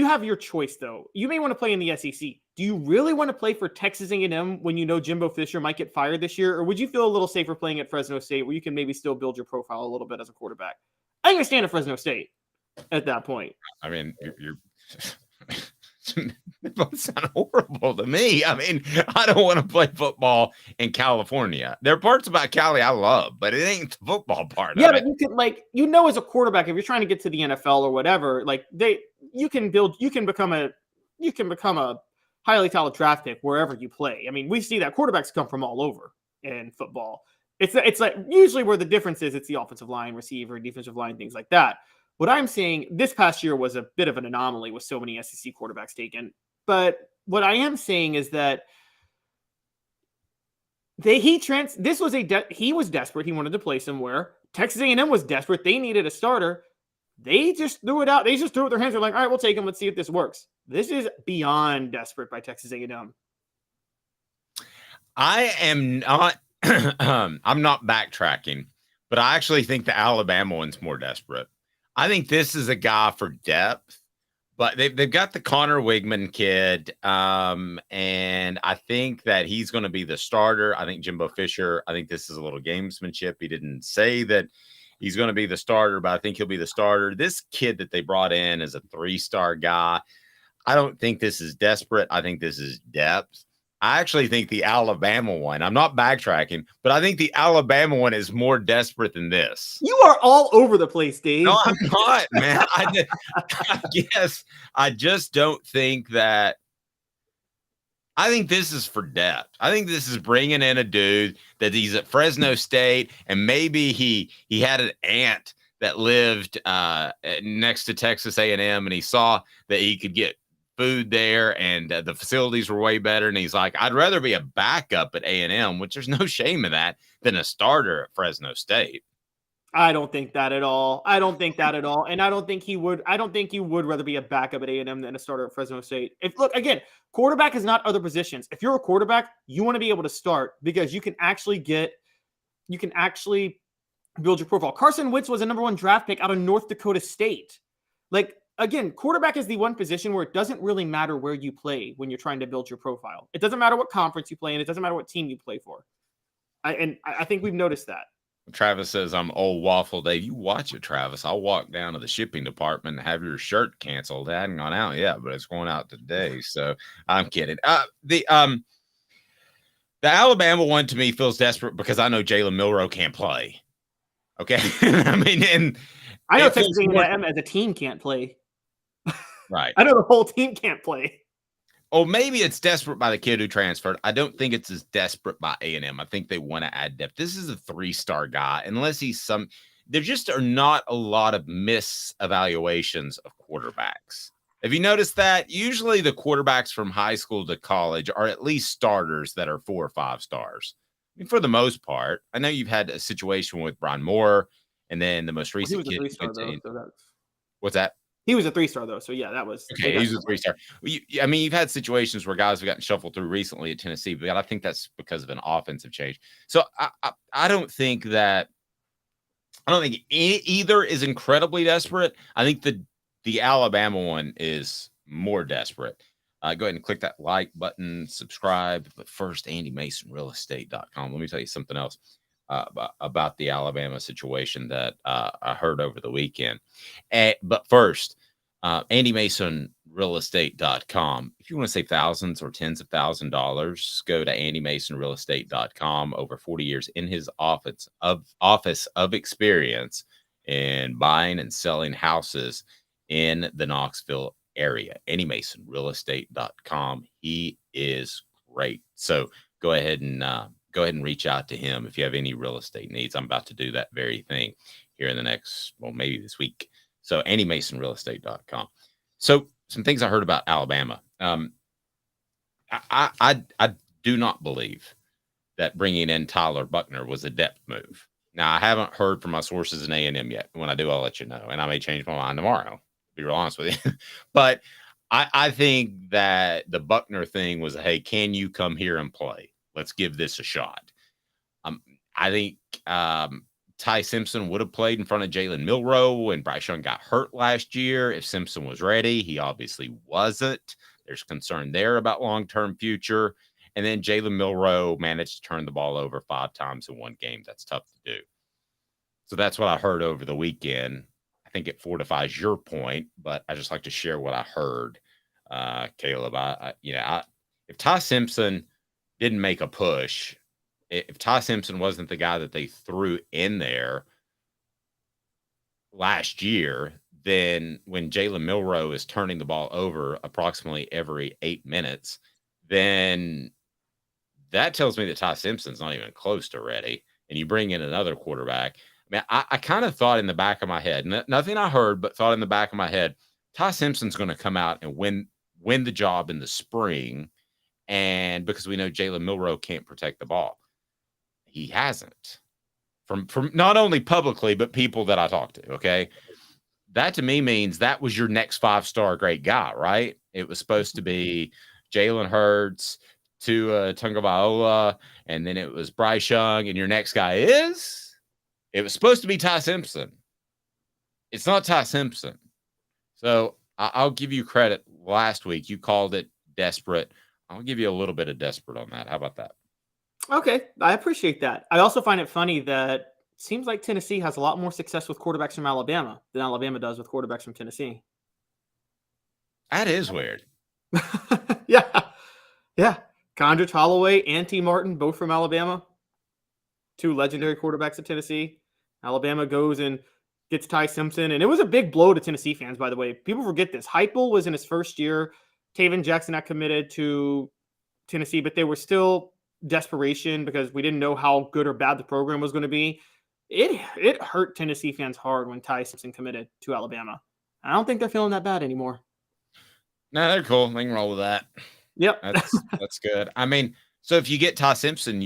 Speaker 4: have your choice, though, you may want to play in the SEC. Do you really want to play for Texas A&M when you know Jimbo Fisher might get fired this year? Or would you feel a little safer playing at Fresno State where you can maybe still build your profile a little bit as a quarterback? I understand at Fresno State at that point.
Speaker 3: I mean, you're it both sound horrible to me. I mean, I don't want to play football in California. There are parts about Cali I love, but it ain't the football part.
Speaker 4: Yeah, but you can, as a quarterback, if you're trying to get to the NFL or whatever, you can become a highly talented draft pick wherever you play. I mean, we see that quarterbacks come from all over in football. It's like usually where the difference is, it's the offensive line, receiver, defensive line, things like that. What I'm saying, this past year was a bit of an anomaly with so many SEC quarterbacks taken. But what I am saying is that he was desperate. He wanted to play somewhere. Texas A&M was desperate. They needed a starter. They just threw it out. They just threw it with their hands. They're like, all right, we'll take him. Let's see if this works. This is beyond desperate by Texas A&M.
Speaker 3: I am not. I'm not backtracking, but I actually think the Alabama one's more desperate. I think this is a guy for depth, but they've got the Connor Wigman kid, and I think that he's going to be the starter. I think Jimbo Fisher. I think this is a little gamesmanship. He didn't say that he's going to be the starter, but I think he'll be the starter. This kid that they brought in is a 3-star guy. I don't think this is desperate. I think this is depth. I actually think the Alabama one, I'm not backtracking, but I think the Alabama one is more desperate than this.
Speaker 4: You are all over the place, Dave.
Speaker 3: No, I'm not, man. I guess I just don't think that. I think this is for depth. I think this is bringing in a dude that he's at Fresno State, and maybe he had an aunt that lived next to Texas A&M, and he saw that he could get food there, and the facilities were way better. And he's like, I'd rather be a backup at A&M, which there's no shame in that, than a starter at Fresno State.
Speaker 4: I don't think that at all. And I don't think he would. I don't think you would rather be a backup at A&M than a starter at Fresno State. Look, again, quarterback is not other positions. If you're a quarterback, you want to be able to start because you can actually build your profile. Carson Wentz was a number 1 draft pick out of North Dakota State. Again, quarterback is the one position where it doesn't really matter where you play when you're trying to build your profile. It doesn't matter what conference you play in. It doesn't matter what team you play for. I think we've noticed that.
Speaker 3: Travis says, I'm old Waffle Dave. You watch it, Travis. I'll walk down to the shipping department and have your shirt canceled. It hadn't gone out yet, but it's going out today. So I'm kidding. The Alabama one to me feels desperate because I know Jalen Milroe can't play. Okay. I mean, and
Speaker 4: I know Texas A&M as a team can't play.
Speaker 3: Right.
Speaker 4: I know the whole team can't play.
Speaker 3: Oh, maybe it's desperate by the kid who transferred. I don't think it's as desperate by A&M. I think they want to add depth. This is a 3-star guy, unless he's some. There just are not a lot of misevaluations of quarterbacks. Have you noticed that? Usually the quarterbacks from high school to college are at least starters that are 4 or 5 stars. I mean, for the most part, I know you've had a situation with Brian Moore, and then the most recent
Speaker 4: kid.
Speaker 3: What's that?
Speaker 4: He was a 3-star, though. So, yeah, that was.
Speaker 3: Okay, he's a 3-star. I mean, you've had situations where guys have gotten shuffled through recently at Tennessee, but I think that's because of an offensive change. So I don't think that – I don't think either is incredibly desperate. I think the Alabama one is more desperate. Go ahead and click that like button, subscribe. But first, AndyMasonRealEstate.com. Let me tell you something else about the Alabama situation that I heard over the weekend. But first, AndyMasonRealEstate.com. If you want to save thousands or tens of $1,000s, go to AndyMasonRealEstate.com. Over 40 years in his office of experience in buying and selling houses in the Knoxville area. AndyMasonRealEstate.com. He is great. So go ahead and reach out to him if you have any real estate needs. I'm about to do that very thing here in the next, maybe this week. So AndyMasonRealEstate.com. So some things I heard about Alabama. I do not believe that bringing in Tyler Buckner was a depth move. Now, I haven't heard from my sources in A&M yet. When I do, I'll let you know. And I may change my mind tomorrow, to be real honest with you. But I think that the Buckner thing was, hey, can you come here and play? Let's give this a shot. I think Ty Simpson would have played in front of Jalen Milroe, and Bryce Young got hurt last year. If Simpson was ready, he obviously wasn't. There's concern there about long-term future. And then Jalen Milroe managed to turn the ball over 5 times in one game. That's tough to do. So that's what I heard over the weekend. I think it fortifies your point, but I just like to share what I heard, Caleb. If Ty Simpson didn't make a push, if Ty Simpson wasn't the guy that they threw in there last year, then when Jalen Milroe is turning the ball over approximately every 8 minutes, then that tells me that Ty Simpson's not even close to ready. And you bring in another quarterback. I mean, I kind of thought in the back of my head, nothing I heard, but thought in the back of my head, Ty Simpson's going to come out and win the job in the spring. And because we know Jalen Milroe can't protect the ball. He hasn't. From not only publicly, but people that I talk to, okay? that to me means that was your next 5-star great guy, right? It was supposed to be Jalen Hurts, Tua Tagovailoa, and then it was Bryce Young, and your next guy is? It was supposed to be Ty Simpson. It's not Ty Simpson. So I'll give you credit. Last week, you called it desperate. I'll give you a little bit of desperate on that. How about that?
Speaker 4: Okay, I appreciate that. I also find it funny that it seems like Tennessee has a lot more success with quarterbacks from Alabama than Alabama does with quarterbacks from Tennessee.
Speaker 3: That is weird.
Speaker 4: Yeah. Condrich Holloway and T. Martin, both from Alabama. 2 legendary quarterbacks at Tennessee. Alabama goes and gets Ty Simpson. And it was a big blow to Tennessee fans, by the way. People forget this. Heupel was in his first year. Taven Jackson had committed to Tennessee, but they were still desperation because we didn't know how good or bad the program was going to be. It hurt Tennessee fans hard when Ty Simpson committed to Alabama. I don't think they're feeling that bad anymore.
Speaker 3: No, they're cool. They can roll with that.
Speaker 4: Yep.
Speaker 3: That's good. I mean, so if you get Ty Simpson,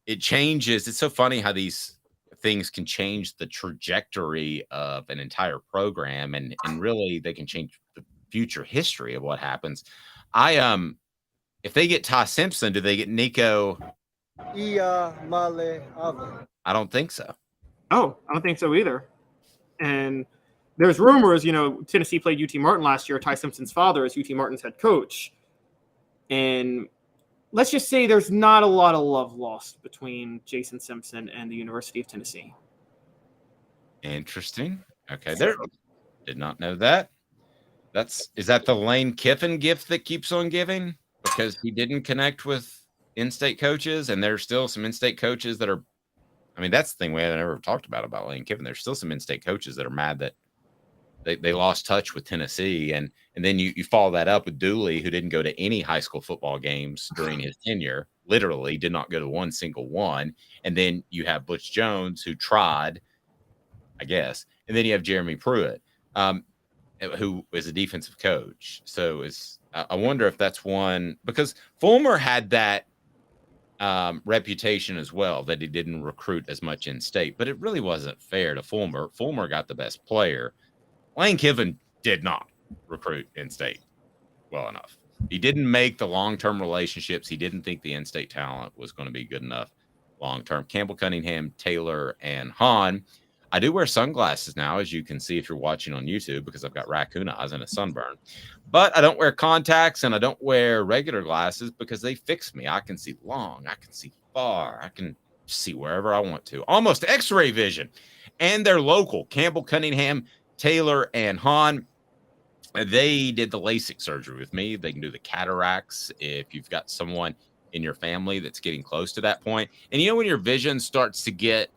Speaker 3: it changes. It's so funny how these things can change the trajectory of an entire program, and really they can change the future history of what happens. If they get Ty Simpson, do they get Nico? I don't think so.
Speaker 4: Oh, I don't think so either. And there's rumors, Tennessee played UT Martin last year. Ty Simpson's father is UT Martin's head coach. And let's just say there's not a lot of love lost between Jason Simpson and the University of Tennessee.
Speaker 3: Interesting. Okay, there. Did not know that. Is that the Lane Kiffin gift that keeps on giving? Because he didn't connect with in-state coaches, and there's still some in-state coaches that are. I mean, that's the thing we haven't ever talked about Lane Kiffin. There's still some in-state coaches that are mad that they lost touch with Tennessee, and then you follow that up with Dooley, who didn't go to any high school football games during his tenure. Literally, did not go to one single one. And then you have Butch Jones, who tried, I guess, and then you have Jeremy Pruitt, who is a defensive coach. So I wonder if that's one, because Fulmer had that reputation as well, that he didn't recruit as much in state, but it really wasn't fair to Fulmer. Fulmer got the best player. Lane Kiffin did not recruit in state well enough. He didn't make the long-term relationships. He didn't think the in-state talent was going to be good enough long-term. Campbell, Cunningham, Taylor, and Hahn. I do wear sunglasses now, as you can see if you're watching on YouTube, because I've got raccoon eyes and a sunburn. But I don't wear contacts and I don't wear regular glasses because they fix me. I can see long. I can see far. I can see wherever I want to. Almost X-ray vision. And they're local. Campbell, Cunningham, Taylor, and Hahn. They did the LASIK surgery with me. They can do the cataracts if you've got someone in your family that's getting close to that point. And when your vision starts to get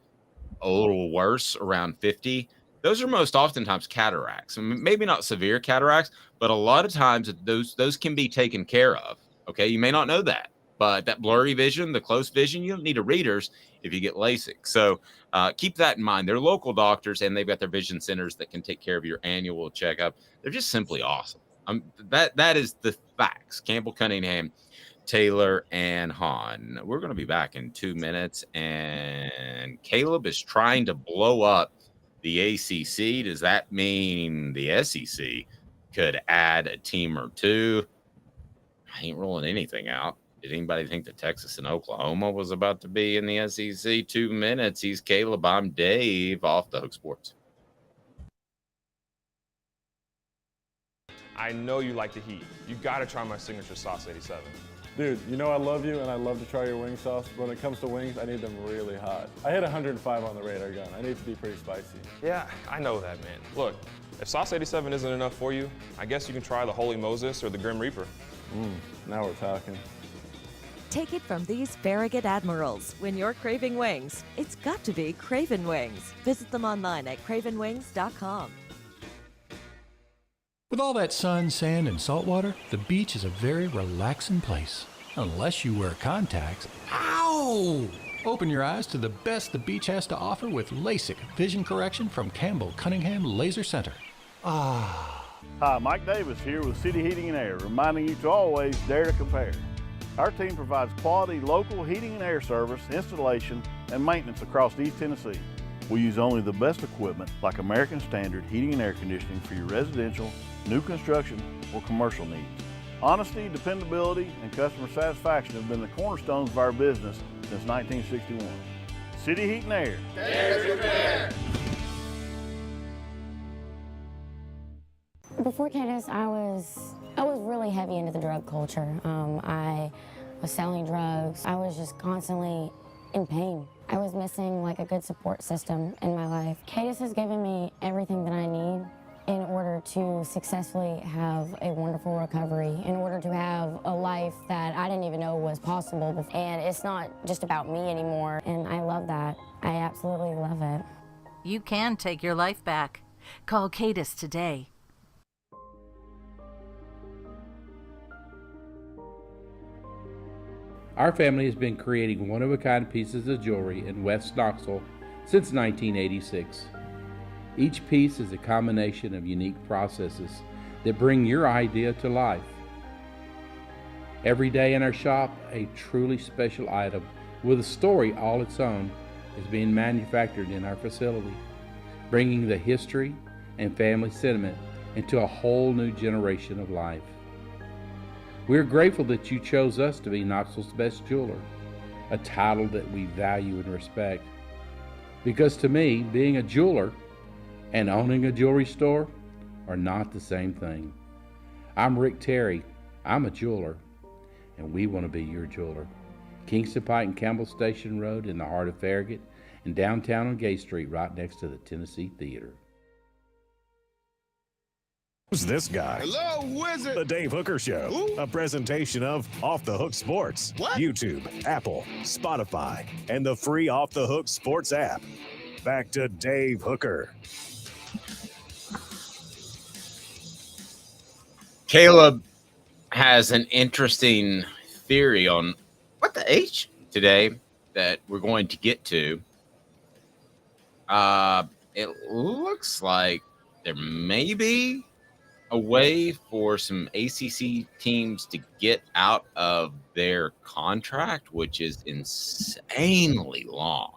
Speaker 3: a little worse around 50, those are most oftentimes cataracts. Maybe not severe cataracts, but a lot of times those can be taken care of. Okay, you may not know that, but that blurry vision, the close vision, you don't need a readers if you get LASIK. So keep that in mind. They're local doctors, and they've got their vision centers that can take care of your annual checkup. They're just simply awesome. That is the facts. Campbell, Cunningham, Taylor, and Hahn. We're going to be back in 2 minutes, and Caleb is trying to blow up the ACC. Does that mean the SEC could add a team or two? I ain't rolling anything out. Did anybody think that Texas and Oklahoma was about to be in the SEC? 2 minutes. He's Caleb. I'm Dave, Off the Hook Sports.
Speaker 6: I know you like the heat. You got to try my signature sauce 87.
Speaker 15: Dude, I love you and I love to try your wing sauce, but when it comes to wings, I need them really hot. I hit 105 on the radar gun. I need to be pretty spicy.
Speaker 6: Yeah, I know that, man. Look, if sauce 87 isn't enough for you, I guess you can try the Holy Moses or the Grim Reaper.
Speaker 15: Now we're talking.
Speaker 16: Take it from these Farragut admirals. When you're craving wings, it's got to be Craven Wings. Visit them online at cravenwings.com.
Speaker 9: With all that sun, sand, and salt water, the beach is a very relaxing place. Unless you wear contacts. Ow! Open your eyes to the best the beach has to offer with LASIK vision correction from Campbell Cunningham Laser Center.
Speaker 17: Hi, Mike Davis here with City Heating and Air, reminding you to always dare to compare. Our team provides quality local heating and air service, installation, and maintenance across East Tennessee. We use only the best equipment like American Standard heating and air conditioning for your residential, new construction, or commercial needs. Honesty, dependability, and customer satisfaction have been the cornerstones of our business since 1961. City Heat and Air.
Speaker 18: There's repair.
Speaker 19: Before Cadis, I was really heavy into the drug culture. I was selling drugs. I was just constantly in pain. I was missing like a good support system in my life. Cadis has given me everything that I need in order to successfully have a wonderful recovery, in order to have a life that I didn't even know was possible. And it's not just about me anymore, and I love that. I absolutely love it.
Speaker 8: You can take your life back. Call Cadis today.
Speaker 12: Our family has been creating one-of-a-kind pieces of jewelry in West Knoxville since 1986. Each piece is a combination of unique processes that bring your idea to life. Every day in our shop, a truly special item with a story all its own is being manufactured in our facility, bringing the history and family sentiment into a whole new generation of life. We're grateful that you chose us to be Knoxville's best jeweler, a title that we value and respect. Because to me, being a jeweler and owning a jewelry store are not the same thing. I'm Rick Terry. I'm a jeweler, and we want to be your jeweler. Kingston Pike and Campbell Station Road in the heart of Farragut, and downtown on Gay Street right next to the Tennessee Theater.
Speaker 1: Who's this guy?
Speaker 18: Hello, wizard.
Speaker 1: The Dave Hooker Show, a presentation of Off the Hook Sports.
Speaker 18: What?
Speaker 1: YouTube, Apple, Spotify, and the free Off the Hook Sports app. Back to Dave Hooker.
Speaker 3: Caleb has an interesting theory on what the H today that we're going to get to. It looks like there may be a way for some ACC teams to get out of their contract, which is insanely long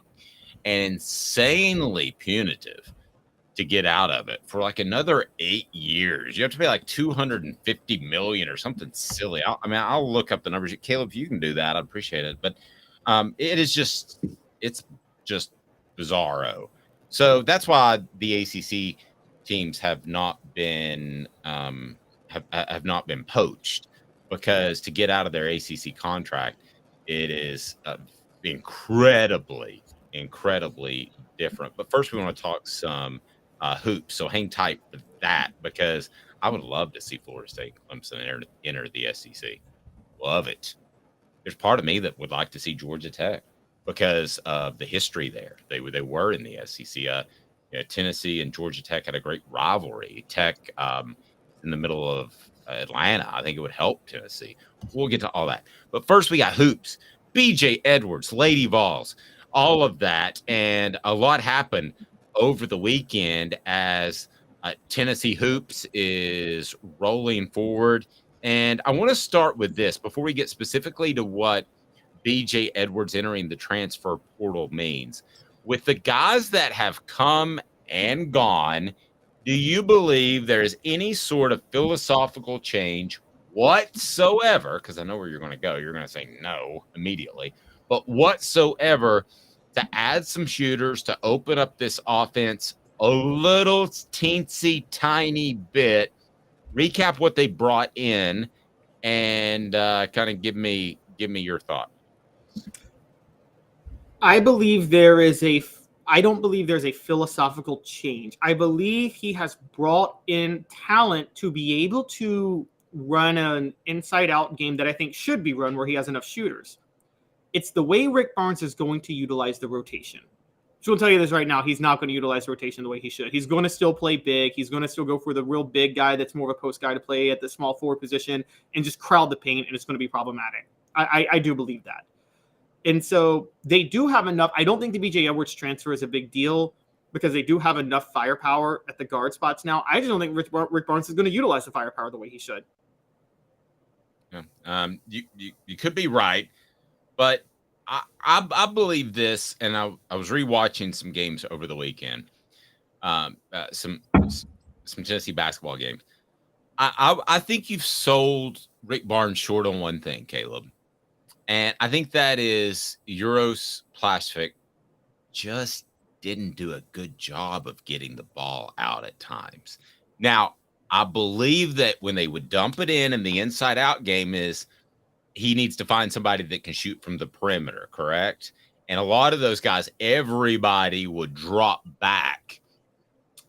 Speaker 3: and insanely punitive to get out of it for like another 8 years. You have to pay like $250 million or something silly. I'll look up the numbers. Caleb, if you can do that, I'd appreciate it. But it's just bizarro. So that's why the ACC teams have not been have not been poached, because to get out of their ACC contract, it is incredibly different. But first, we want to talk some hoops. So hang tight for that, because I would love to see Florida State and Clemson enter the SEC. Love it. There's part of me that would like to see Georgia Tech because of the history there. They were in the SEC. Tennessee and Georgia Tech had a great rivalry. Tech in the middle of Atlanta. I think it would help Tennessee. We'll get to all that. But first, we got hoops. BJ Edwards, Lady Vols, all of that. And a lot happened over the weekend as Tennessee hoops is rolling forward. And I want to start with this before we get specifically to what BJ Edwards entering the transfer portal means. With the guys that have come and gone, do you believe there is any sort of philosophical change whatsoever? Because I know where you're going to go. You're going to say no immediately. But whatsoever to add some shooters to open up this offense a little teensy tiny bit, recap what they brought in, and kind of give me your thought.
Speaker 4: I don't believe there's a philosophical change. I believe he has brought in talent to be able to run an inside-out game that I think should be run where he has enough shooters. It's the way Rick Barnes is going to utilize the rotation. So I'll tell you this right now, he's not going to utilize rotation the way he should. He's going to still play big. He's going to still go for the real big guy that's more of a post guy to play at the small forward position and just crowd the paint, and it's going to be problematic. I do believe that. And so they do have enough. I don't think the BJ Edwards transfer is a big deal because they do have enough firepower at the guard spots now. I just don't think Rick Barnes is going to utilize the firepower the way he should.
Speaker 3: Yeah. You could be right, but I believe this, and I was rewatching some games over the weekend, some Tennessee basketball games. I think you've sold Rick Barnes short on one thing, Caleb, and I think that is Uros Plastic just didn't do a good job of getting the ball out at times. Now, I believe that when they would dump it in the inside out game is he needs to find somebody that can shoot from the perimeter, correct? And a lot of those guys, everybody would drop back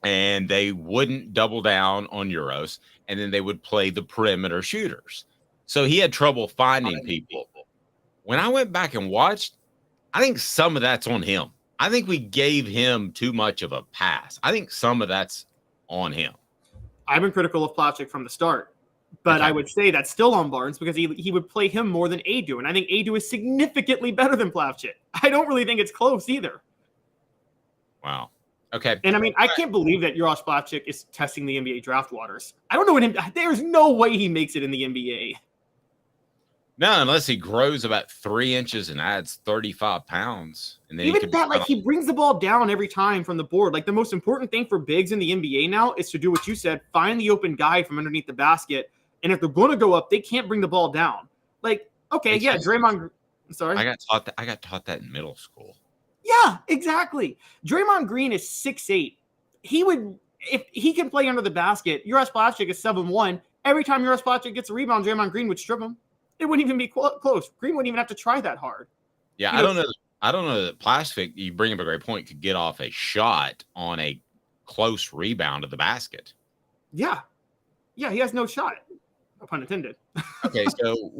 Speaker 3: and they wouldn't double down on Euros, and then they would play the perimeter shooters. So he had trouble finding people. When I went back and watched, I think some of that's on him. I think we gave him too much of a pass. I think some of that's on him.
Speaker 4: I've been critical of Plavsic from the start, but I would say that's still on Barnes because he would play him more than Adu, and I think Adu is significantly better than Plavsic. I don't really think it's close either.
Speaker 3: Wow. Okay.
Speaker 4: And I mean, I can't believe that Uros Plavsic is testing the NBA draft waters. I don't know what him. There's no way he makes it in the NBA.
Speaker 3: No, unless he grows about 3 inches and adds 35 pounds. And then
Speaker 4: even that, like, he brings the ball down every time from the board. Like, the most important thing for bigs in the NBA now is to do what you said, find the open guy from underneath the basket. And if they're going to go up, they can't bring the ball down. Like, okay, yeah, Draymond. Sorry,
Speaker 3: I got taught that in middle school.
Speaker 4: Yeah, exactly. Draymond Green is 6'8". He would, if he can play under the basket. Uros Plavsic is 7'1". Every time Uros Plavsic gets a rebound, Draymond Green would strip him. It wouldn't even be close. Green wouldn't even have to try that hard.
Speaker 3: Yeah, I don't know that Plastic, you bring up a great point, could get off a shot on a close rebound of the basket.
Speaker 4: Yeah. Yeah, he has no shot. No pun intended.
Speaker 3: Okay, so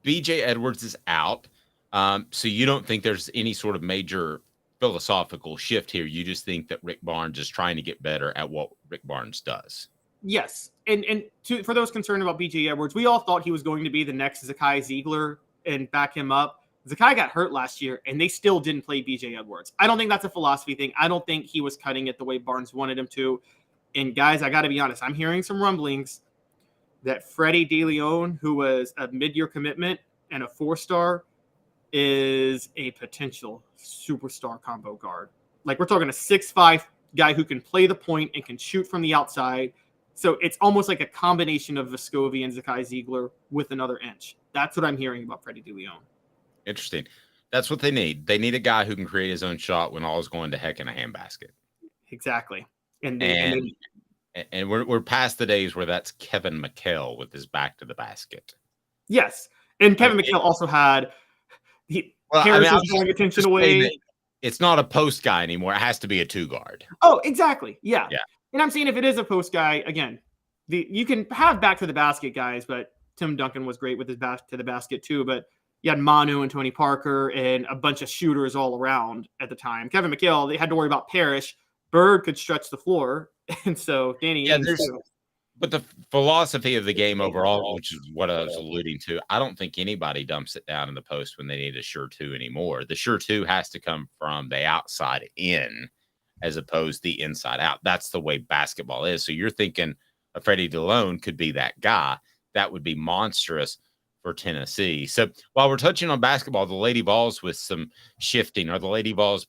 Speaker 3: BJ Edwards is out. So you don't think there's any sort of major philosophical shift here. You just think that Rick Barnes is trying to get better at what Rick Barnes does.
Speaker 4: Yes. And for those concerned about BJ Edwards, we all thought he was going to be the next Zakai Ziegler and back him up. Zakai got hurt last year, and they still didn't play BJ Edwards. I don't think that's a philosophy thing. I don't think he was cutting it the way Barnes wanted him to. And, guys, I got to be honest. I'm hearing some rumblings that Freddie DeLeon, who was a mid-year commitment and a 4-star, is a potential superstar combo guard. Like, we're talking a 6'5" guy who can play the point and can shoot from the outside. So it's almost like a combination of Vescovi and Zakai Ziegler with another inch. That's what I'm hearing about Freddie DeLeon.
Speaker 3: Interesting. That's what they need. They need a guy who can create his own shot when all is going to heck in a handbasket.
Speaker 4: Exactly. And
Speaker 3: we're past the days where that's Kevin McHale with his back to the basket.
Speaker 4: Yes. And Kevin McHale also had Harris was drawing attention away.
Speaker 3: It's not a post guy anymore. It has to be a 2-guard.
Speaker 4: Oh, exactly. Yeah.
Speaker 3: Yeah.
Speaker 4: And I'm saying if it is a post guy, again, you can have back to the basket guys, but Tim Duncan was great with his back to the basket too. But you had Manu and Tony Parker and a bunch of shooters all around at the time. Kevin McHale, they had to worry about Parrish. Bird could stretch the floor. And so Danny.
Speaker 3: Yeah, but the philosophy of the game overall, which is what I was alluding to, I don't think anybody dumps it down in the post when they need a sure 2 anymore. The sure 2 has to come from the outside in as opposed to the inside out. That's the way basketball is. So you're thinking a Freddie DeLeon could be that guy. That would be monstrous for Tennessee. So while we're touching on basketball, the Lady Vols with some shifting. Are the Lady Vols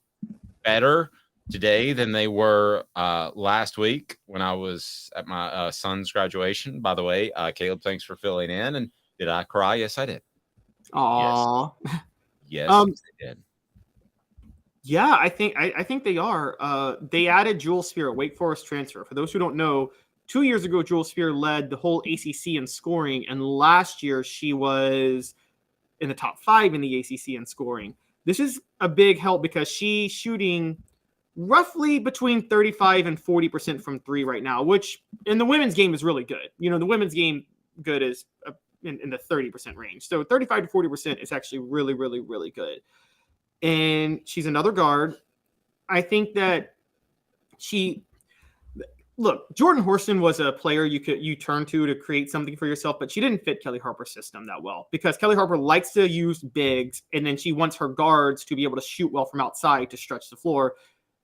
Speaker 3: better today than they were last week when I was at my son's graduation? By the way, Caleb, thanks for filling in. And did I cry? Yes, I did.
Speaker 4: Aww.
Speaker 3: Yes, I did.
Speaker 4: Yeah, I think they are. They added Jewel Spear, a Wake Forest transfer. For those who don't know, 2 years ago, Jewel Spear led the whole ACC in scoring, and last year she was in the top 5 in the ACC in scoring. This is a big help because she's shooting roughly between 35 and 40% from 3 right now, which in the women's game is really good. You know, the women's game good is in the 30% range. So 35 to 40% is actually really, really, really good. And she's another guard. I think that Jordan Horston was a player you turn to create something for yourself, but she didn't fit Kelly Harper's system that well because Kelly Harper likes to use bigs, and then she wants her guards to be able to shoot well from outside to stretch the floor.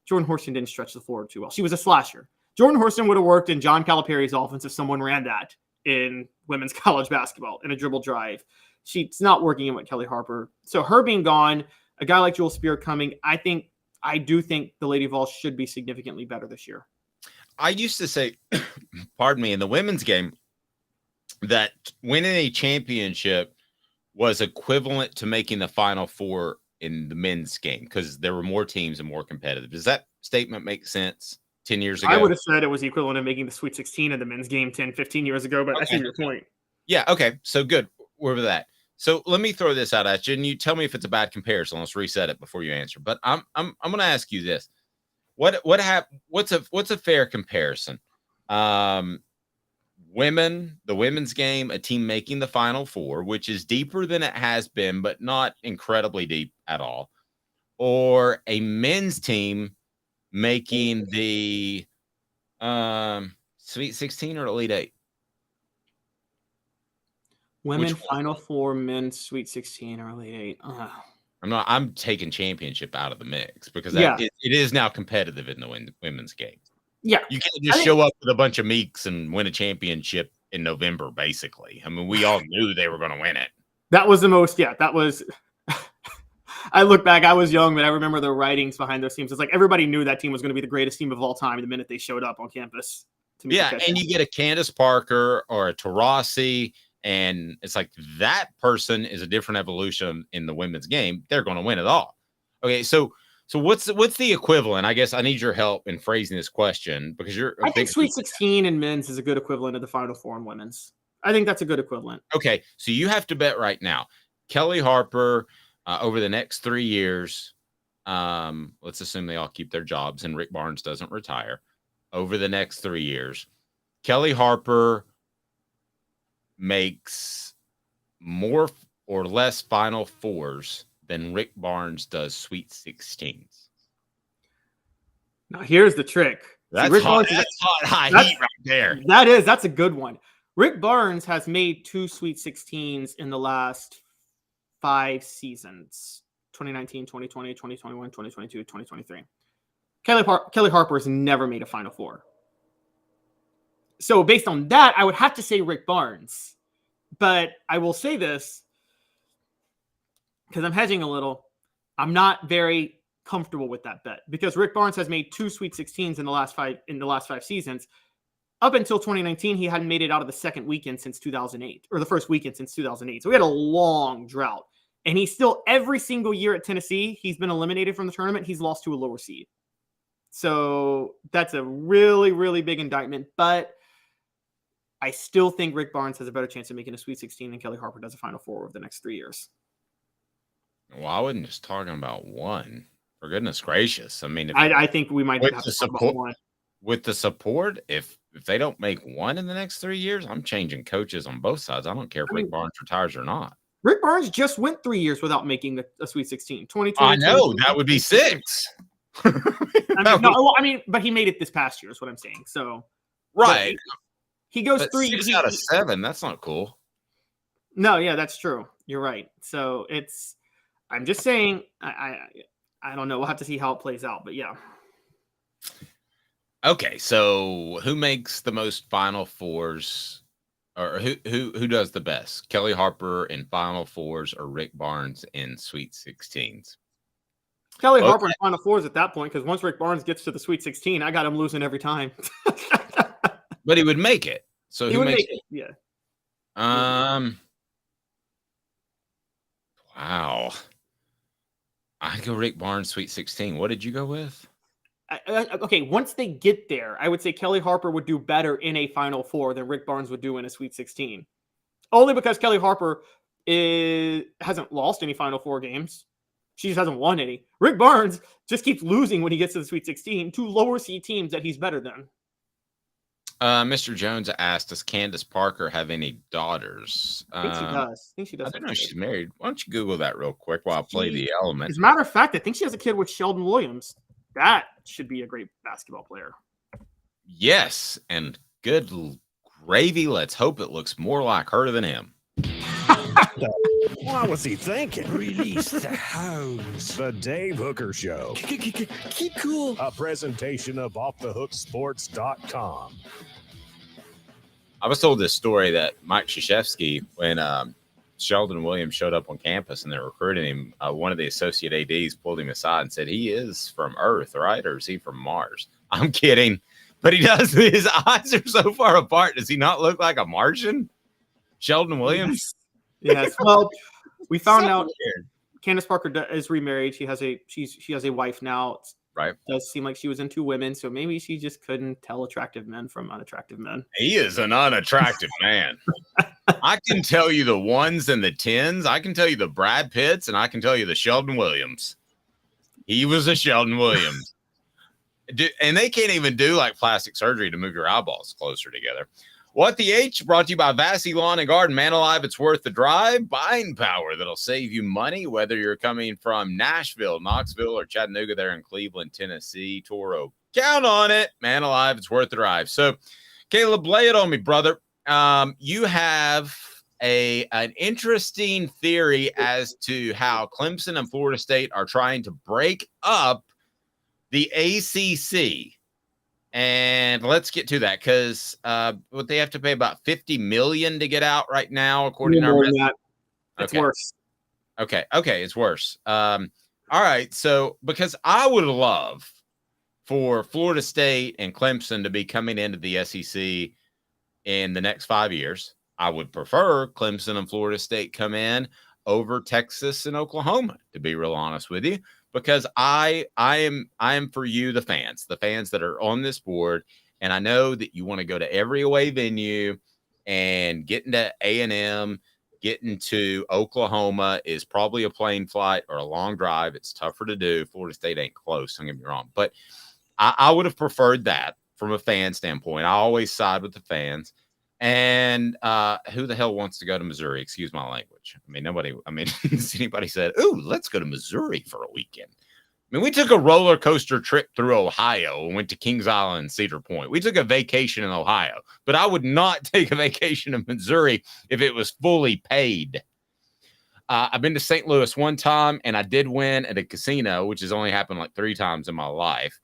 Speaker 4: Jordan Horston didn't stretch the floor too well. She was a slasher. Jordan Horston would have worked in John Calipari's offense if someone ran that in women's college basketball in a dribble drive. She's not working in with Kelly Harper. So her being gone – a guy like Joel Spear coming, I do think the Lady Vols should be significantly better this year.
Speaker 3: I used to say, pardon me, in the women's game, that winning a championship was equivalent to making the Final Four in the men's game because there were more teams and more competitive. Does that statement make sense 10 years ago?
Speaker 4: I would have said it was equivalent to making the Sweet 16 in the men's game 10, 15 years ago, but I see your point.
Speaker 3: Yeah, okay. So good. We're with that. So let me throw this out at you, and you tell me if it's a bad comparison. Let's reset it before you answer. But I'm going to ask you this: what's a fair comparison? The women's game, a team making the Final Four, which is deeper than it has been, but not incredibly deep at all, or a men's team making the Sweet 16 or Elite 8?
Speaker 4: Women Final Four, men's Sweet 16 or Elite 8.
Speaker 3: I'm taking championship out of the mix because it is now competitive in the women's game.
Speaker 4: Yeah.
Speaker 3: You can't just show up with a bunch of meeks and win a championship in November, basically. I mean, we all knew they were going to win it.
Speaker 4: That was the most, that was. I look back, I was young, but I remember the writings behind those teams. It's like everybody knew that team was going to be the greatest team of all time the minute they showed up on campus.
Speaker 3: And you get a Candace Parker or a Taurasi. And it's like that person is a different evolution in the women's game. They're going to win it all. Okay, so what's the equivalent? I guess I need your help in phrasing this question because
Speaker 4: I think Sweet 16 in men's is a good equivalent of the Final Four in women's. I think that's a good equivalent.
Speaker 3: Okay, so you have to bet right now. Kelly Harper over the next 3 years. Let's assume they all keep their jobs and Rick Barnes doesn't retire. Over the next 3 years, Kelly Harper makes more or less Final Fours than Rick Barnes does Sweet 16s.
Speaker 4: Now, here's the trick.
Speaker 3: That's hot high heat right there.
Speaker 4: That's a good one. Rick Barnes has made 2 Sweet 16s in the last 5 seasons. 2019, 2020, 2021, 2022, 2023. Kelly Harper has never made a Final Four. So based on that, I would have to say Rick Barnes. But I will say this, because I'm hedging a little, I'm not very comfortable with that bet. Because Rick Barnes has made 2 Sweet 16s in the last 5 seasons. Up until 2019, he hadn't made it out of the second weekend since 2008, or the first weekend since 2008. So we had a long drought. And he's still, every single year at Tennessee, he's been eliminated from the tournament. He's lost to a lower seed. So that's a really, really big indictment. But I still think Rick Barnes has a better chance of making a Sweet 16 than Kelly Harper does a Final Four over the next 3 years.
Speaker 3: Well, I wasn't just talking about one. For goodness gracious. I mean,
Speaker 4: I think we might have to talk about one.
Speaker 3: With the support, if they don't make one in the next 3 years, I'm changing coaches on both sides. I don't care if Rick Barnes retires or not.
Speaker 4: Rick Barnes just went 3 years without making a Sweet 16. 2020.
Speaker 3: I know. That would be 6.
Speaker 4: But he made it this past year is what I'm saying. So
Speaker 3: right.
Speaker 4: He goes
Speaker 3: but
Speaker 4: 3
Speaker 3: 6 out of 7. That's not cool.
Speaker 4: No, yeah, that's true. You're right. So I'm just saying, I don't know. We'll have to see how it plays out, but yeah.
Speaker 3: Okay, so who makes the most Final Fours, or who does the best? Kelly Harper in Final Fours or Rick Barnes in Sweet 16s?
Speaker 4: Kelly Harper in Final Fours at that point, because once Rick Barnes gets to the Sweet 16, I got him losing every time.
Speaker 3: But he would make it. So
Speaker 4: he would make it. Yeah.
Speaker 3: Wow. I go Rick Barnes Sweet 16. What did you go with?
Speaker 4: Okay, once they get there, I would say Kelly Harper would do better in a Final Four than Rick Barnes would do in a Sweet 16. Only because Kelly Harper hasn't lost any Final Four games. She just hasn't won any. Rick Barnes just keeps losing when he gets to the Sweet 16 to lower seed teams that he's better than.
Speaker 3: Mr. Jones asked, does Candace Parker have any daughters?
Speaker 4: I think she does.
Speaker 3: I don't know if she's married. Why don't you Google that real quick while I play the element?
Speaker 4: As a matter of fact, I think she has a kid with Sheldon Williams. That should be a great basketball player.
Speaker 3: Yes, and good gravy. Let's hope it looks more like her than him.
Speaker 1: What was he thinking?
Speaker 14: Release the hounds.
Speaker 1: The Dave Hooker Show.
Speaker 14: Keep cool.
Speaker 1: A presentation of offthehooksports.com.
Speaker 3: I was told this story that Mike Krzyzewski, when Sheldon Williams showed up on campus and they're recruiting him, one of the associate ADs pulled him aside and said, he is from Earth, right? Or is he from Mars? I'm kidding. But he does. His eyes are so far apart. Does he not look like a Martian? Sheldon Williams?
Speaker 4: Yes. Well, we found
Speaker 3: So
Speaker 4: out
Speaker 3: weird.
Speaker 4: Candace Parker is remarried. She has a wife now.
Speaker 3: Right.
Speaker 4: It does seem like she was into women, so maybe she just couldn't tell attractive men from unattractive men.
Speaker 3: He is an unattractive man. I can tell you the ones and the tens. I can tell you the Brad Pitts, and I can tell you the Sheldon Williams. He was a Sheldon Williams. And they can't even do like plastic surgery to move your eyeballs closer together. What the H brought to you by Vassy Lawn and Garden. Man alive, it's worth the drive. Buying power that'll save you money, whether you're coming from Nashville, Knoxville, or Chattanooga there in Cleveland, Tennessee, Toro. Count on it. Man alive, it's worth the drive. So, Caleb, lay it on me, brother. You have an interesting theory as to how Clemson and Florida State are trying to break up the ACC. And let's get to that because what they have to pay about $50 million to get out right now, according to our
Speaker 4: It's worse.
Speaker 3: Okay, it's worse. All right, so because I would love for Florida State and Clemson to be coming into the SEC in the next 5 years. I would prefer Clemson and Florida State come in over Texas and Oklahoma, to be real honest with you. Because I am for you, the fans that are on this board, and I know that you want to go to every away venue and get into A&M, getting to Oklahoma is probably a plane flight or a long drive. It's tougher to do. Florida State ain't close, don't get me wrong. But I would have preferred that from a fan standpoint. I always side with the fans. And who the hell wants to go to Missouri? Excuse my language. I mean, nobody. I mean, has anybody said, "Ooh, let's go to Missouri for a weekend"? I mean, we took a roller coaster trip through Ohio and went to Kings Island and Cedar Point. We took a vacation in Ohio, but I would not take a vacation in Missouri if it was fully paid. I've been to St. Louis one time, and I did win at a casino, which has only happened like 3 times in my life,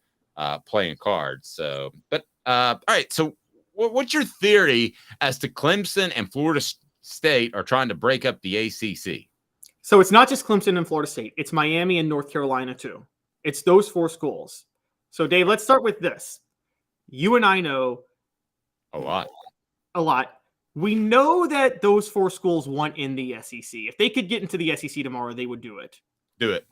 Speaker 3: playing cards. So, but all right, so. What's your theory as to Clemson and Florida State are trying to break up the ACC?
Speaker 4: So it's not just Clemson and Florida State. It's Miami and North Carolina, too. It's those 4 schools. So, Dave, let's start with this. You and I know
Speaker 3: a lot.
Speaker 4: We know that those 4 schools want in the SEC. If they could get into the SEC tomorrow, they would do it.
Speaker 3: Yep.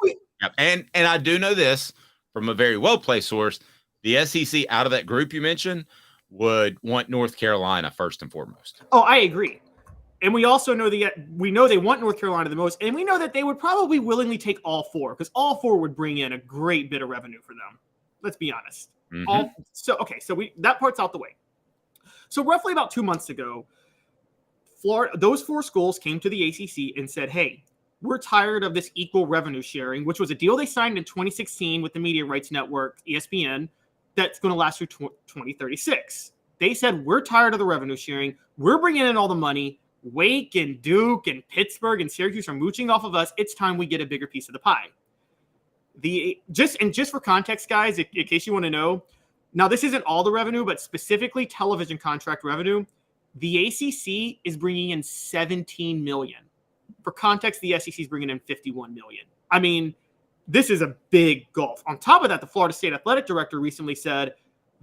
Speaker 3: And I do know this from a very well-placed source. The SEC out of that group you mentioned would want North Carolina first and foremost.
Speaker 4: Oh, I agree. And we also know they want North Carolina the most, and we know that they would probably willingly take all 4 because all 4 would bring in a great bit of revenue for them. Let's be honest.
Speaker 3: Mm-hmm.
Speaker 4: So that part's out the way. So roughly about 2 months ago, those 4 schools came to the ACC and said, "Hey, we're tired of this equal revenue sharing," which was a deal they signed in 2016 with the Media Rights Network, ESPN. That's going to last through 2036. They said, we're tired of the revenue sharing. We're bringing in all the money. Wake and Duke and Pittsburgh and Syracuse are mooching off of us. It's time we get a bigger piece of the pie. Just for context, guys, in case you want to know, now this isn't all the revenue, but specifically television contract revenue. The ACC is bringing in $17 million. For context, the SEC is bringing in $51 million. I mean, this is a big gulf. On top of that, the Florida State athletic director recently said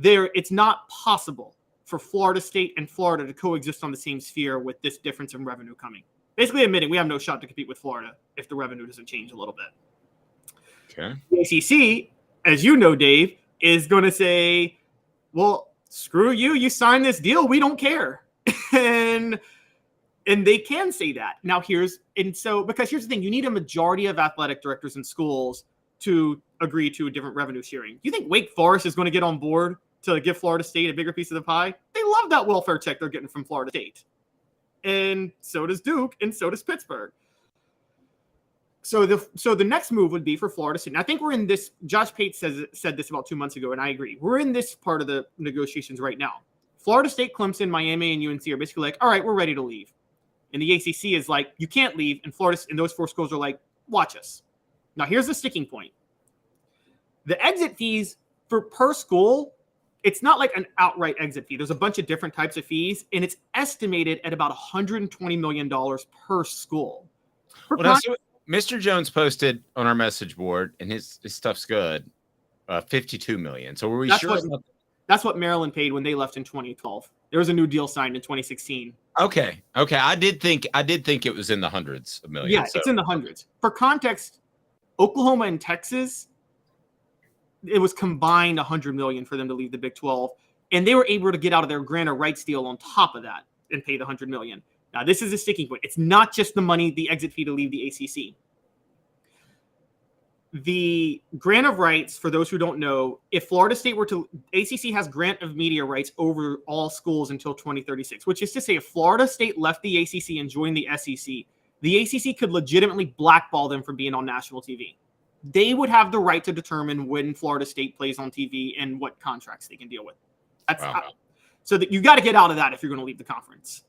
Speaker 4: it's not possible for Florida State and Florida to coexist on the same sphere with this difference in revenue coming. Basically admitting we have no shot to compete with Florida if the revenue doesn't change a little bit.
Speaker 3: Okay.
Speaker 4: The ACC, as you know, Dave, is going to say, well, screw you. You signed this deal. We don't care. And they can say that. Now because here's the thing, you need a majority of athletic directors in schools to agree to a different revenue sharing. You think Wake Forest is going to get on board to give Florida State a bigger piece of the pie? They love that welfare check they're getting from Florida State. And so does Duke, and so does Pittsburgh. So the next move would be for Florida State. And I think we're in this, Josh Pate said this about 2 months ago, and I agree. We're in this part of the negotiations right now. Florida State, Clemson, Miami, and UNC are basically like, all right, we're ready to leave. And the ACC is like, you can't leave. And Florida and those 4 schools are like, watch us. Now, here's the sticking point. The exit fees per school it's not like an outright exit fee. There's a bunch of different types of fees, and it's estimated at about $120 million per school.
Speaker 3: Mr. Jones posted on our message board, and his stuff's good. 52 million. So were we sure?
Speaker 4: That's what Maryland paid when they left in 2012. There was a new deal signed in 2016.
Speaker 3: Okay. I did think it was in the hundreds of millions.
Speaker 4: Yeah, it's in the hundreds. For context, Oklahoma and Texas, it was combined $100 million for them to leave the Big 12, and they were able to get out of their grant of rights deal on top of that and pay the $100 million. Now, this is a sticking point. It's not just the money, the exit fee to leave the ACC. The grant of rights, for those who don't know, if Florida State were to, ACC has grant of media rights over all schools until 2036, which is to say if Florida State left the ACC and joined the SEC, the ACC could legitimately blackball them from being on national TV. They would have the right to determine when Florida State plays on TV and what contracts they can deal with. So that you got to get out of that if you're going to leave the conference.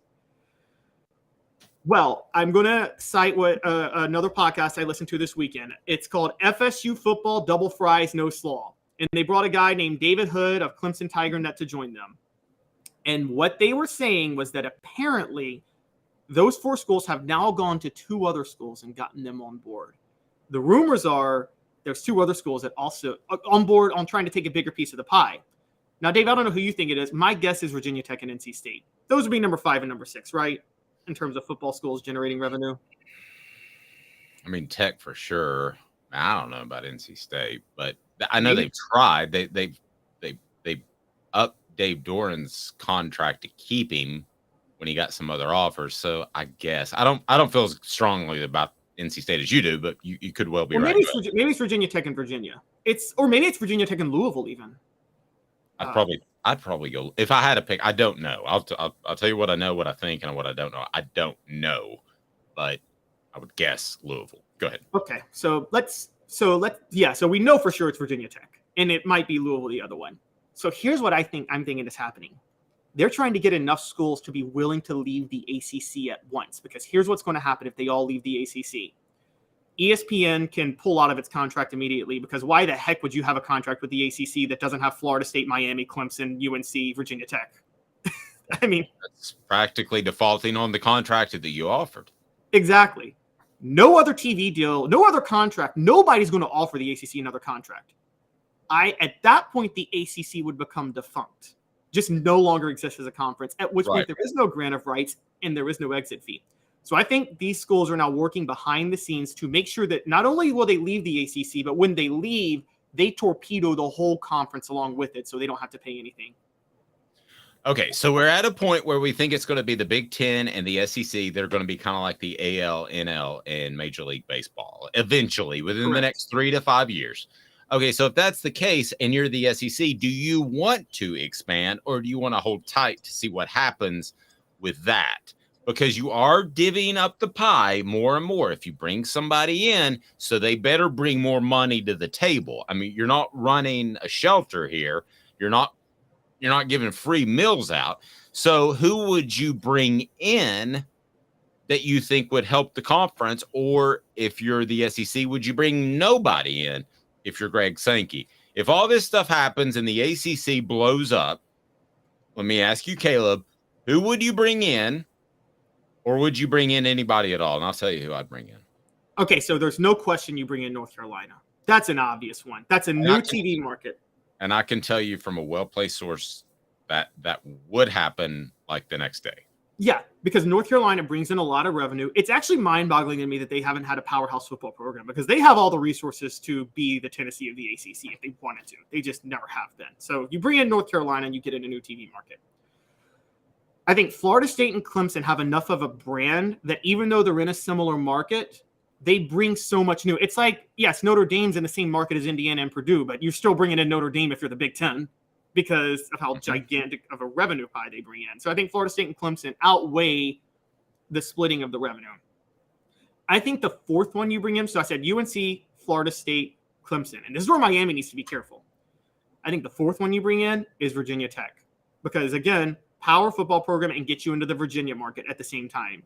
Speaker 4: Well, I'm going to cite what another podcast I listened to this weekend. It's called FSU Football Double Fries No Slaw. And they brought a guy named David Hood of Clemson TigerNet to join them. And what they were saying was that apparently those 4 schools have now gone to 2 other schools and gotten them on board. The rumors are there's 2 other schools that also on board on trying to take a bigger piece of the pie. Now, Dave, I don't know who you think it is. My guess is Virginia Tech and NC State. Those would be number 5 and number 6, right? In terms of football schools generating revenue.
Speaker 3: I mean, Tech for sure. I don't know about NC State, but I know they've tried. They upped Dave Doran's contract to keep him when he got some other offers. So I guess I don't feel as strongly about NC State as you do, but you could well be right.
Speaker 4: Maybe it's Virginia Tech and Virginia. Maybe it's Virginia Tech and Louisville even.
Speaker 3: I'd probably go if I had to pick. I don't know. I'll tell you what I know, what I think, and what I don't know. I don't know, but I would guess Louisville. Go ahead.
Speaker 4: Okay, so we know for sure it's Virginia Tech, and it might be Louisville the other one. So here's what I'm thinking is happening. They're trying to get enough schools to be willing to leave the ACC at once, because here's what's going to happen if they all leave the ACC. ESPN can pull out of its contract immediately, because why the heck would you have a contract with the ACC that doesn't have Florida State, Miami, Clemson, UNC, Virginia Tech? I mean,
Speaker 3: that's practically defaulting on the contract that you offered.
Speaker 4: Exactly. No other TV deal, no other contract. Nobody's going to offer the ACC another contract. At that point, the ACC would become defunct, just no longer exist as a conference, at which point there is no grant of rights and there is no exit fee. So I think these schools are now working behind the scenes to make sure that not only will they leave the ACC, but when they leave, they torpedo the whole conference along with it so they don't have to pay anything.
Speaker 3: Okay, so we're at a point where we think it's going to be the Big Ten and the SEC. They're going to be kind of like the AL, NL, and Major League Baseball eventually within the next 3 to 5 years. Okay, so if that's the case and you're the SEC, do you want to expand or do you want to hold tight to see what happens with that? Because you are divvying up the pie more and more. If you bring somebody in, so they better bring more money to the table. I mean, you're not running a shelter here. You're not giving free meals out. So who would you bring in that you think would help the conference? Or if you're the SEC, would you bring nobody in if you're Greg Sankey? If all this stuff happens and the ACC blows up, let me ask you, Caleb, who would you bring in? Or would you bring in anybody at all? And I'll tell you who I'd bring in.
Speaker 4: Okay, so there's no question you bring in North Carolina. That's an obvious one. That's a new TV market.
Speaker 3: And I can tell you from a well-placed source that would happen like the next day.
Speaker 4: Yeah, because North Carolina brings in a lot of revenue. It's actually mind-boggling to me that they haven't had a powerhouse football program, because they have all the resources to be the Tennessee of the ACC if they wanted to. They just never have been. So you bring in North Carolina and you get in a new TV market. I think Florida State and Clemson have enough of a brand that even though they're in a similar market, they bring so much new. It's like, yes, Notre Dame's in the same market as Indiana and Purdue, but you're still bringing in Notre Dame if you're the Big Ten because of how gigantic of a revenue pie they bring in. So I think Florida State and Clemson outweigh the splitting of the revenue. I think the fourth one you bring in, so I said UNC, Florida State, Clemson, and this is where Miami needs to be careful. I think the fourth one you bring in is Virginia Tech because, again, power football program and get you into the Virginia market at the same time.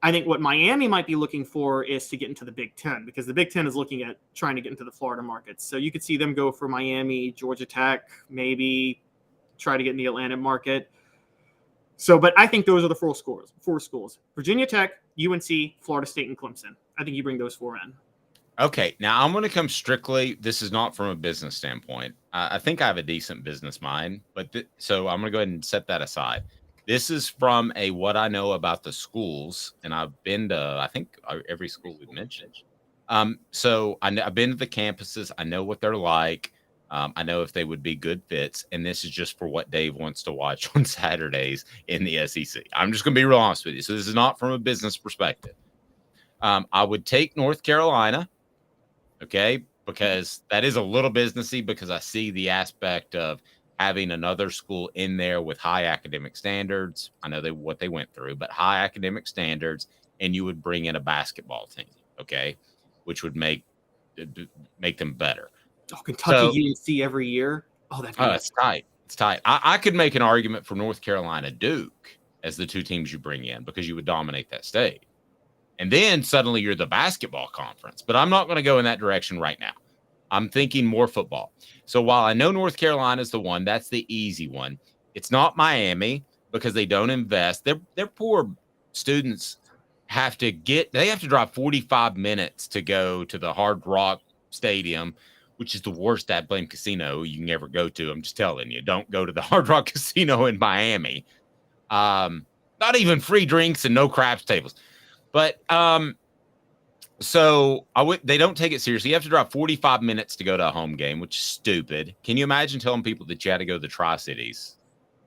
Speaker 4: I think what Miami might be looking for is to get into the Big Ten, because the Big Ten is looking at trying to get into the Florida markets. So you could see them go for Miami, Georgia Tech, maybe try to get in the Atlanta market. So, but I think those are the four schools: Virginia Tech, UNC, Florida State, and Clemson. I think you bring those four in.
Speaker 3: Okay, now I'm going to come strictly. This is not from a business standpoint. I think I have a decent business mind, but so I'm going to go ahead and set that aside. This is from a what I know about the schools, and I've been to I think every school we've mentioned. So I've been to the campuses. I know what they're like. I know if they would be good fits, and this is just for what Dave wants to watch on Saturdays in the SEC. I'm just going to be real honest with you. So this is not from a business perspective. I would take North Carolina, okay, because that is a little businessy, because I see the aspect of having another school in there with high academic standards. I know what they went through, but high academic standards, and you would bring in a basketball team, okay, which would make them better.
Speaker 4: Oh, Kentucky, UNC every year. Oh,
Speaker 3: it's tight. It's tight. I could make an argument for North Carolina, Duke as the two teams you bring in, because you would dominate that state. And then suddenly you're the basketball conference. But I'm not going to go in that direction right now. I'm thinking more football. So while I know North Carolina is the one, that's the easy one. It's not Miami, because they don't invest. Their poor students have to drive 45 minutes to go to the Hard Rock Stadium, which is the worst at blame casino you can ever go to. I'm just telling you, don't go to the Hard Rock Casino in Miami. Not even free drinks and no craps tables. But so they don't take it seriously. You have to drive 45 minutes to go to a home game, which is stupid. Can you imagine telling people that you had to go to the Tri-Cities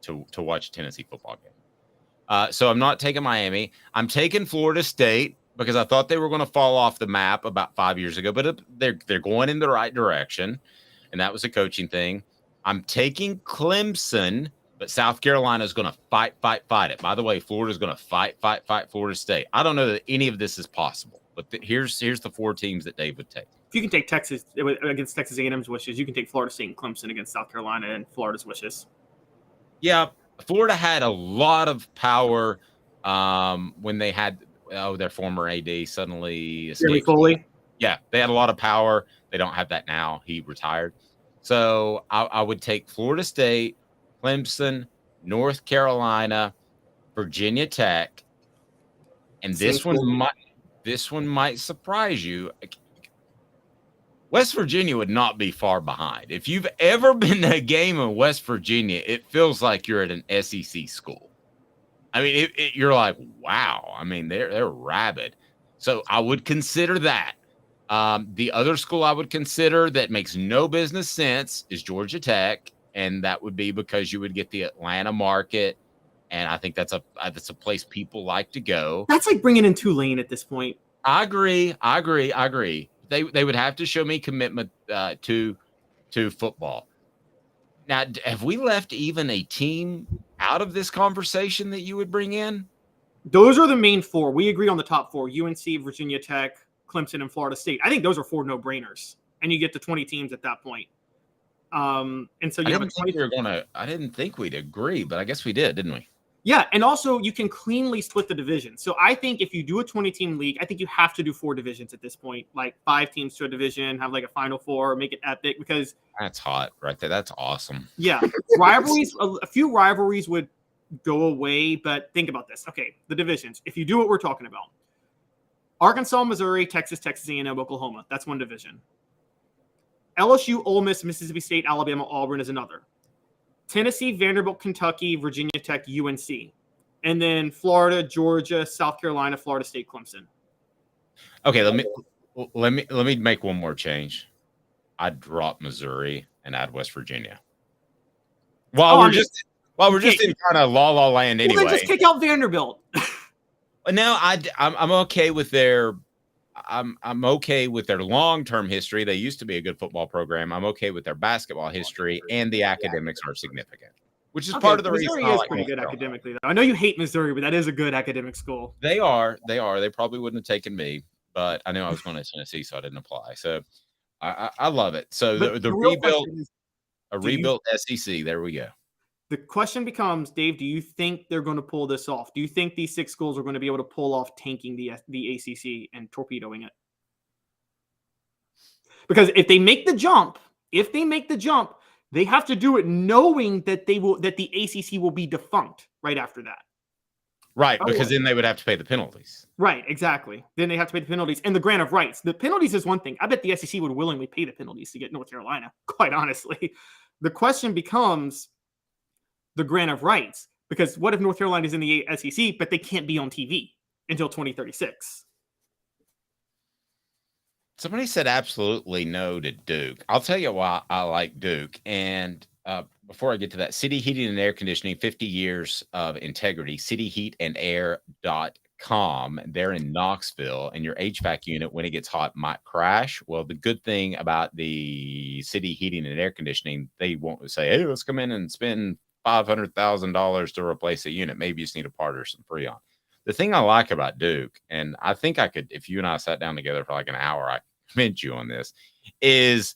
Speaker 3: to watch a Tennessee football game? So I'm not taking Miami. I'm taking Florida State, because I thought they were going to fall off the map about 5 years ago, but they're going in the right direction, and that was a coaching thing. I'm taking Clemson, but South Carolina is going to fight it. By the way, Florida's going to fight Florida State. I don't know that any of this is possible, but here's the four teams that Dave would take.
Speaker 4: If you can take Texas against Texas A&M's wishes, you can take Florida State and Clemson against South Carolina and Florida's wishes.
Speaker 3: Yeah, Florida had a lot of power when they had their former AD suddenly escaped.
Speaker 4: Foley.
Speaker 3: Yeah, they had a lot of power. They don't have that now. He retired. So I would take Florida State, Clemson, North Carolina, Virginia Tech, and this one might surprise you. West Virginia would not be far behind. If you've ever been to a game in West Virginia, it feels like you're at an SEC school. I mean, you're like, wow. I mean, they're rabid. So I would consider that. The other school I would consider that makes no business sense is Georgia Tech, and that would be because you would get the Atlanta market, and I think that's a place people like to go.
Speaker 4: That's like bringing in Tulane at this point.
Speaker 3: I agree. They would have to show me commitment to football. Now, have we left even a team out of this conversation that you would bring in?
Speaker 4: Those are the main four. We agree on the top four: UNC, Virginia Tech, Clemson, and Florida State. I think those are four no-brainers, and you get to 20 teams at that point. And so you have a 20.
Speaker 3: I didn't think we'd agree, but I guess we did, didn't we?
Speaker 4: Yeah, and also you can cleanly split the division. So I think if you do a 20-team league, I think you have to do 4 divisions at this point, like 5 teams to a division, have like a Final Four, make it epic, because
Speaker 3: that's hot right there. That's awesome.
Speaker 4: Yeah, rivalries. A few rivalries would go away, but think about this. Okay, the divisions. If you do what we're talking about, Arkansas, Missouri, Texas, A&M, Oklahoma. That's one division. LSU, Ole Miss, Mississippi State, Alabama, Auburn is another. Tennessee, Vanderbilt, Kentucky, Virginia Tech, UNC. And then Florida, Georgia, South Carolina, Florida State, Clemson.
Speaker 3: Okay, let me make one more change. I'd drop Missouri and add West Virginia. While we're just in kind of la land anyway.
Speaker 4: Well, then just kick out Vanderbilt.
Speaker 3: No, I'm okay with their I'm okay with their long-term history. They used to be a good football program. I'm okay with their basketball history, and the academics are significant, which is part of the
Speaker 4: Missouri
Speaker 3: reason.
Speaker 4: Missouri is pretty good academically, though. I know you hate Missouri, but that is a good academic school.
Speaker 3: They are. They probably wouldn't have taken me, but I knew I was going to Tennessee, so I didn't apply. So I love it. So the rebuilt SEC. There we go.
Speaker 4: The question becomes, Dave, do you think they're going to pull this off? Do you think these 6 schools are going to be able to pull off tanking the ACC and torpedoing it? Because if they make the jump, they have to do it knowing that the ACC will be defunct right after that.
Speaker 3: Right, because then they would have to pay the penalties.
Speaker 4: Right, exactly. Then they have to pay the penalties and the grant of rights. The penalties is one thing. I bet the SEC would willingly pay the penalties to get North Carolina, quite honestly. The question becomes the grant of rights, because what if North Carolina is in the SEC, but they can't be on TV until 2036?
Speaker 3: Somebody said absolutely no to Duke. I'll tell you why I like Duke. And before I get to that, City Heating and Air Conditioning, 50 years of integrity, cityheatandair.com. They're in Knoxville, and your HVAC unit, when it gets hot, might crash. Well, the good thing about the City Heating and Air Conditioning, they won't say, hey, let's come in and spend $500,000 to replace a unit. Maybe you just need a part or some Freon. The thing I like about Duke, and I think I could, if you and I sat down together for like an hour, I convince you on this, is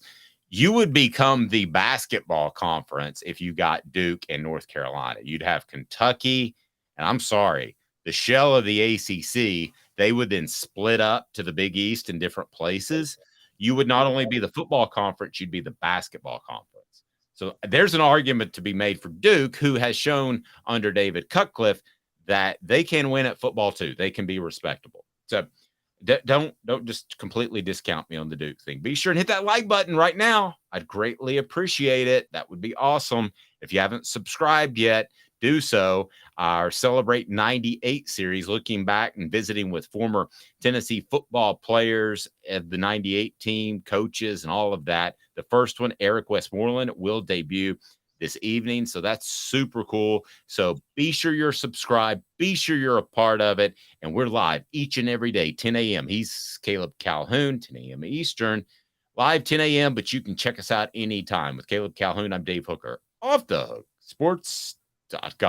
Speaker 3: you would become the basketball conference if you got Duke and North Carolina. You'd have Kentucky, and I'm sorry, the shell of the ACC, they would then split up to the Big East in different places. You would not only be the football conference, you'd be the basketball conference. So there's an argument to be made for Duke, who has shown under David Cutcliffe that they can win at football too. They can be respectable. So don't just completely discount me on the Duke thing. Be sure and hit that like button right now. I'd greatly appreciate it. That would be awesome. If you haven't subscribed yet, do so. Our Celebrate 98 series, looking back and visiting with former Tennessee football players of the 98 team, coaches, and all of that. The first one, Eric Westmoreland, will debut this evening. So that's super cool. So be sure you're subscribed. Be sure you're a part of it. And we're live each and every day, 10 a.m. He's Caleb Calhoun, 10 a.m. Eastern, live 10 a.m. But you can check us out anytime. With Caleb Calhoun, I'm Dave Hooker. Off the Hook Sports.com.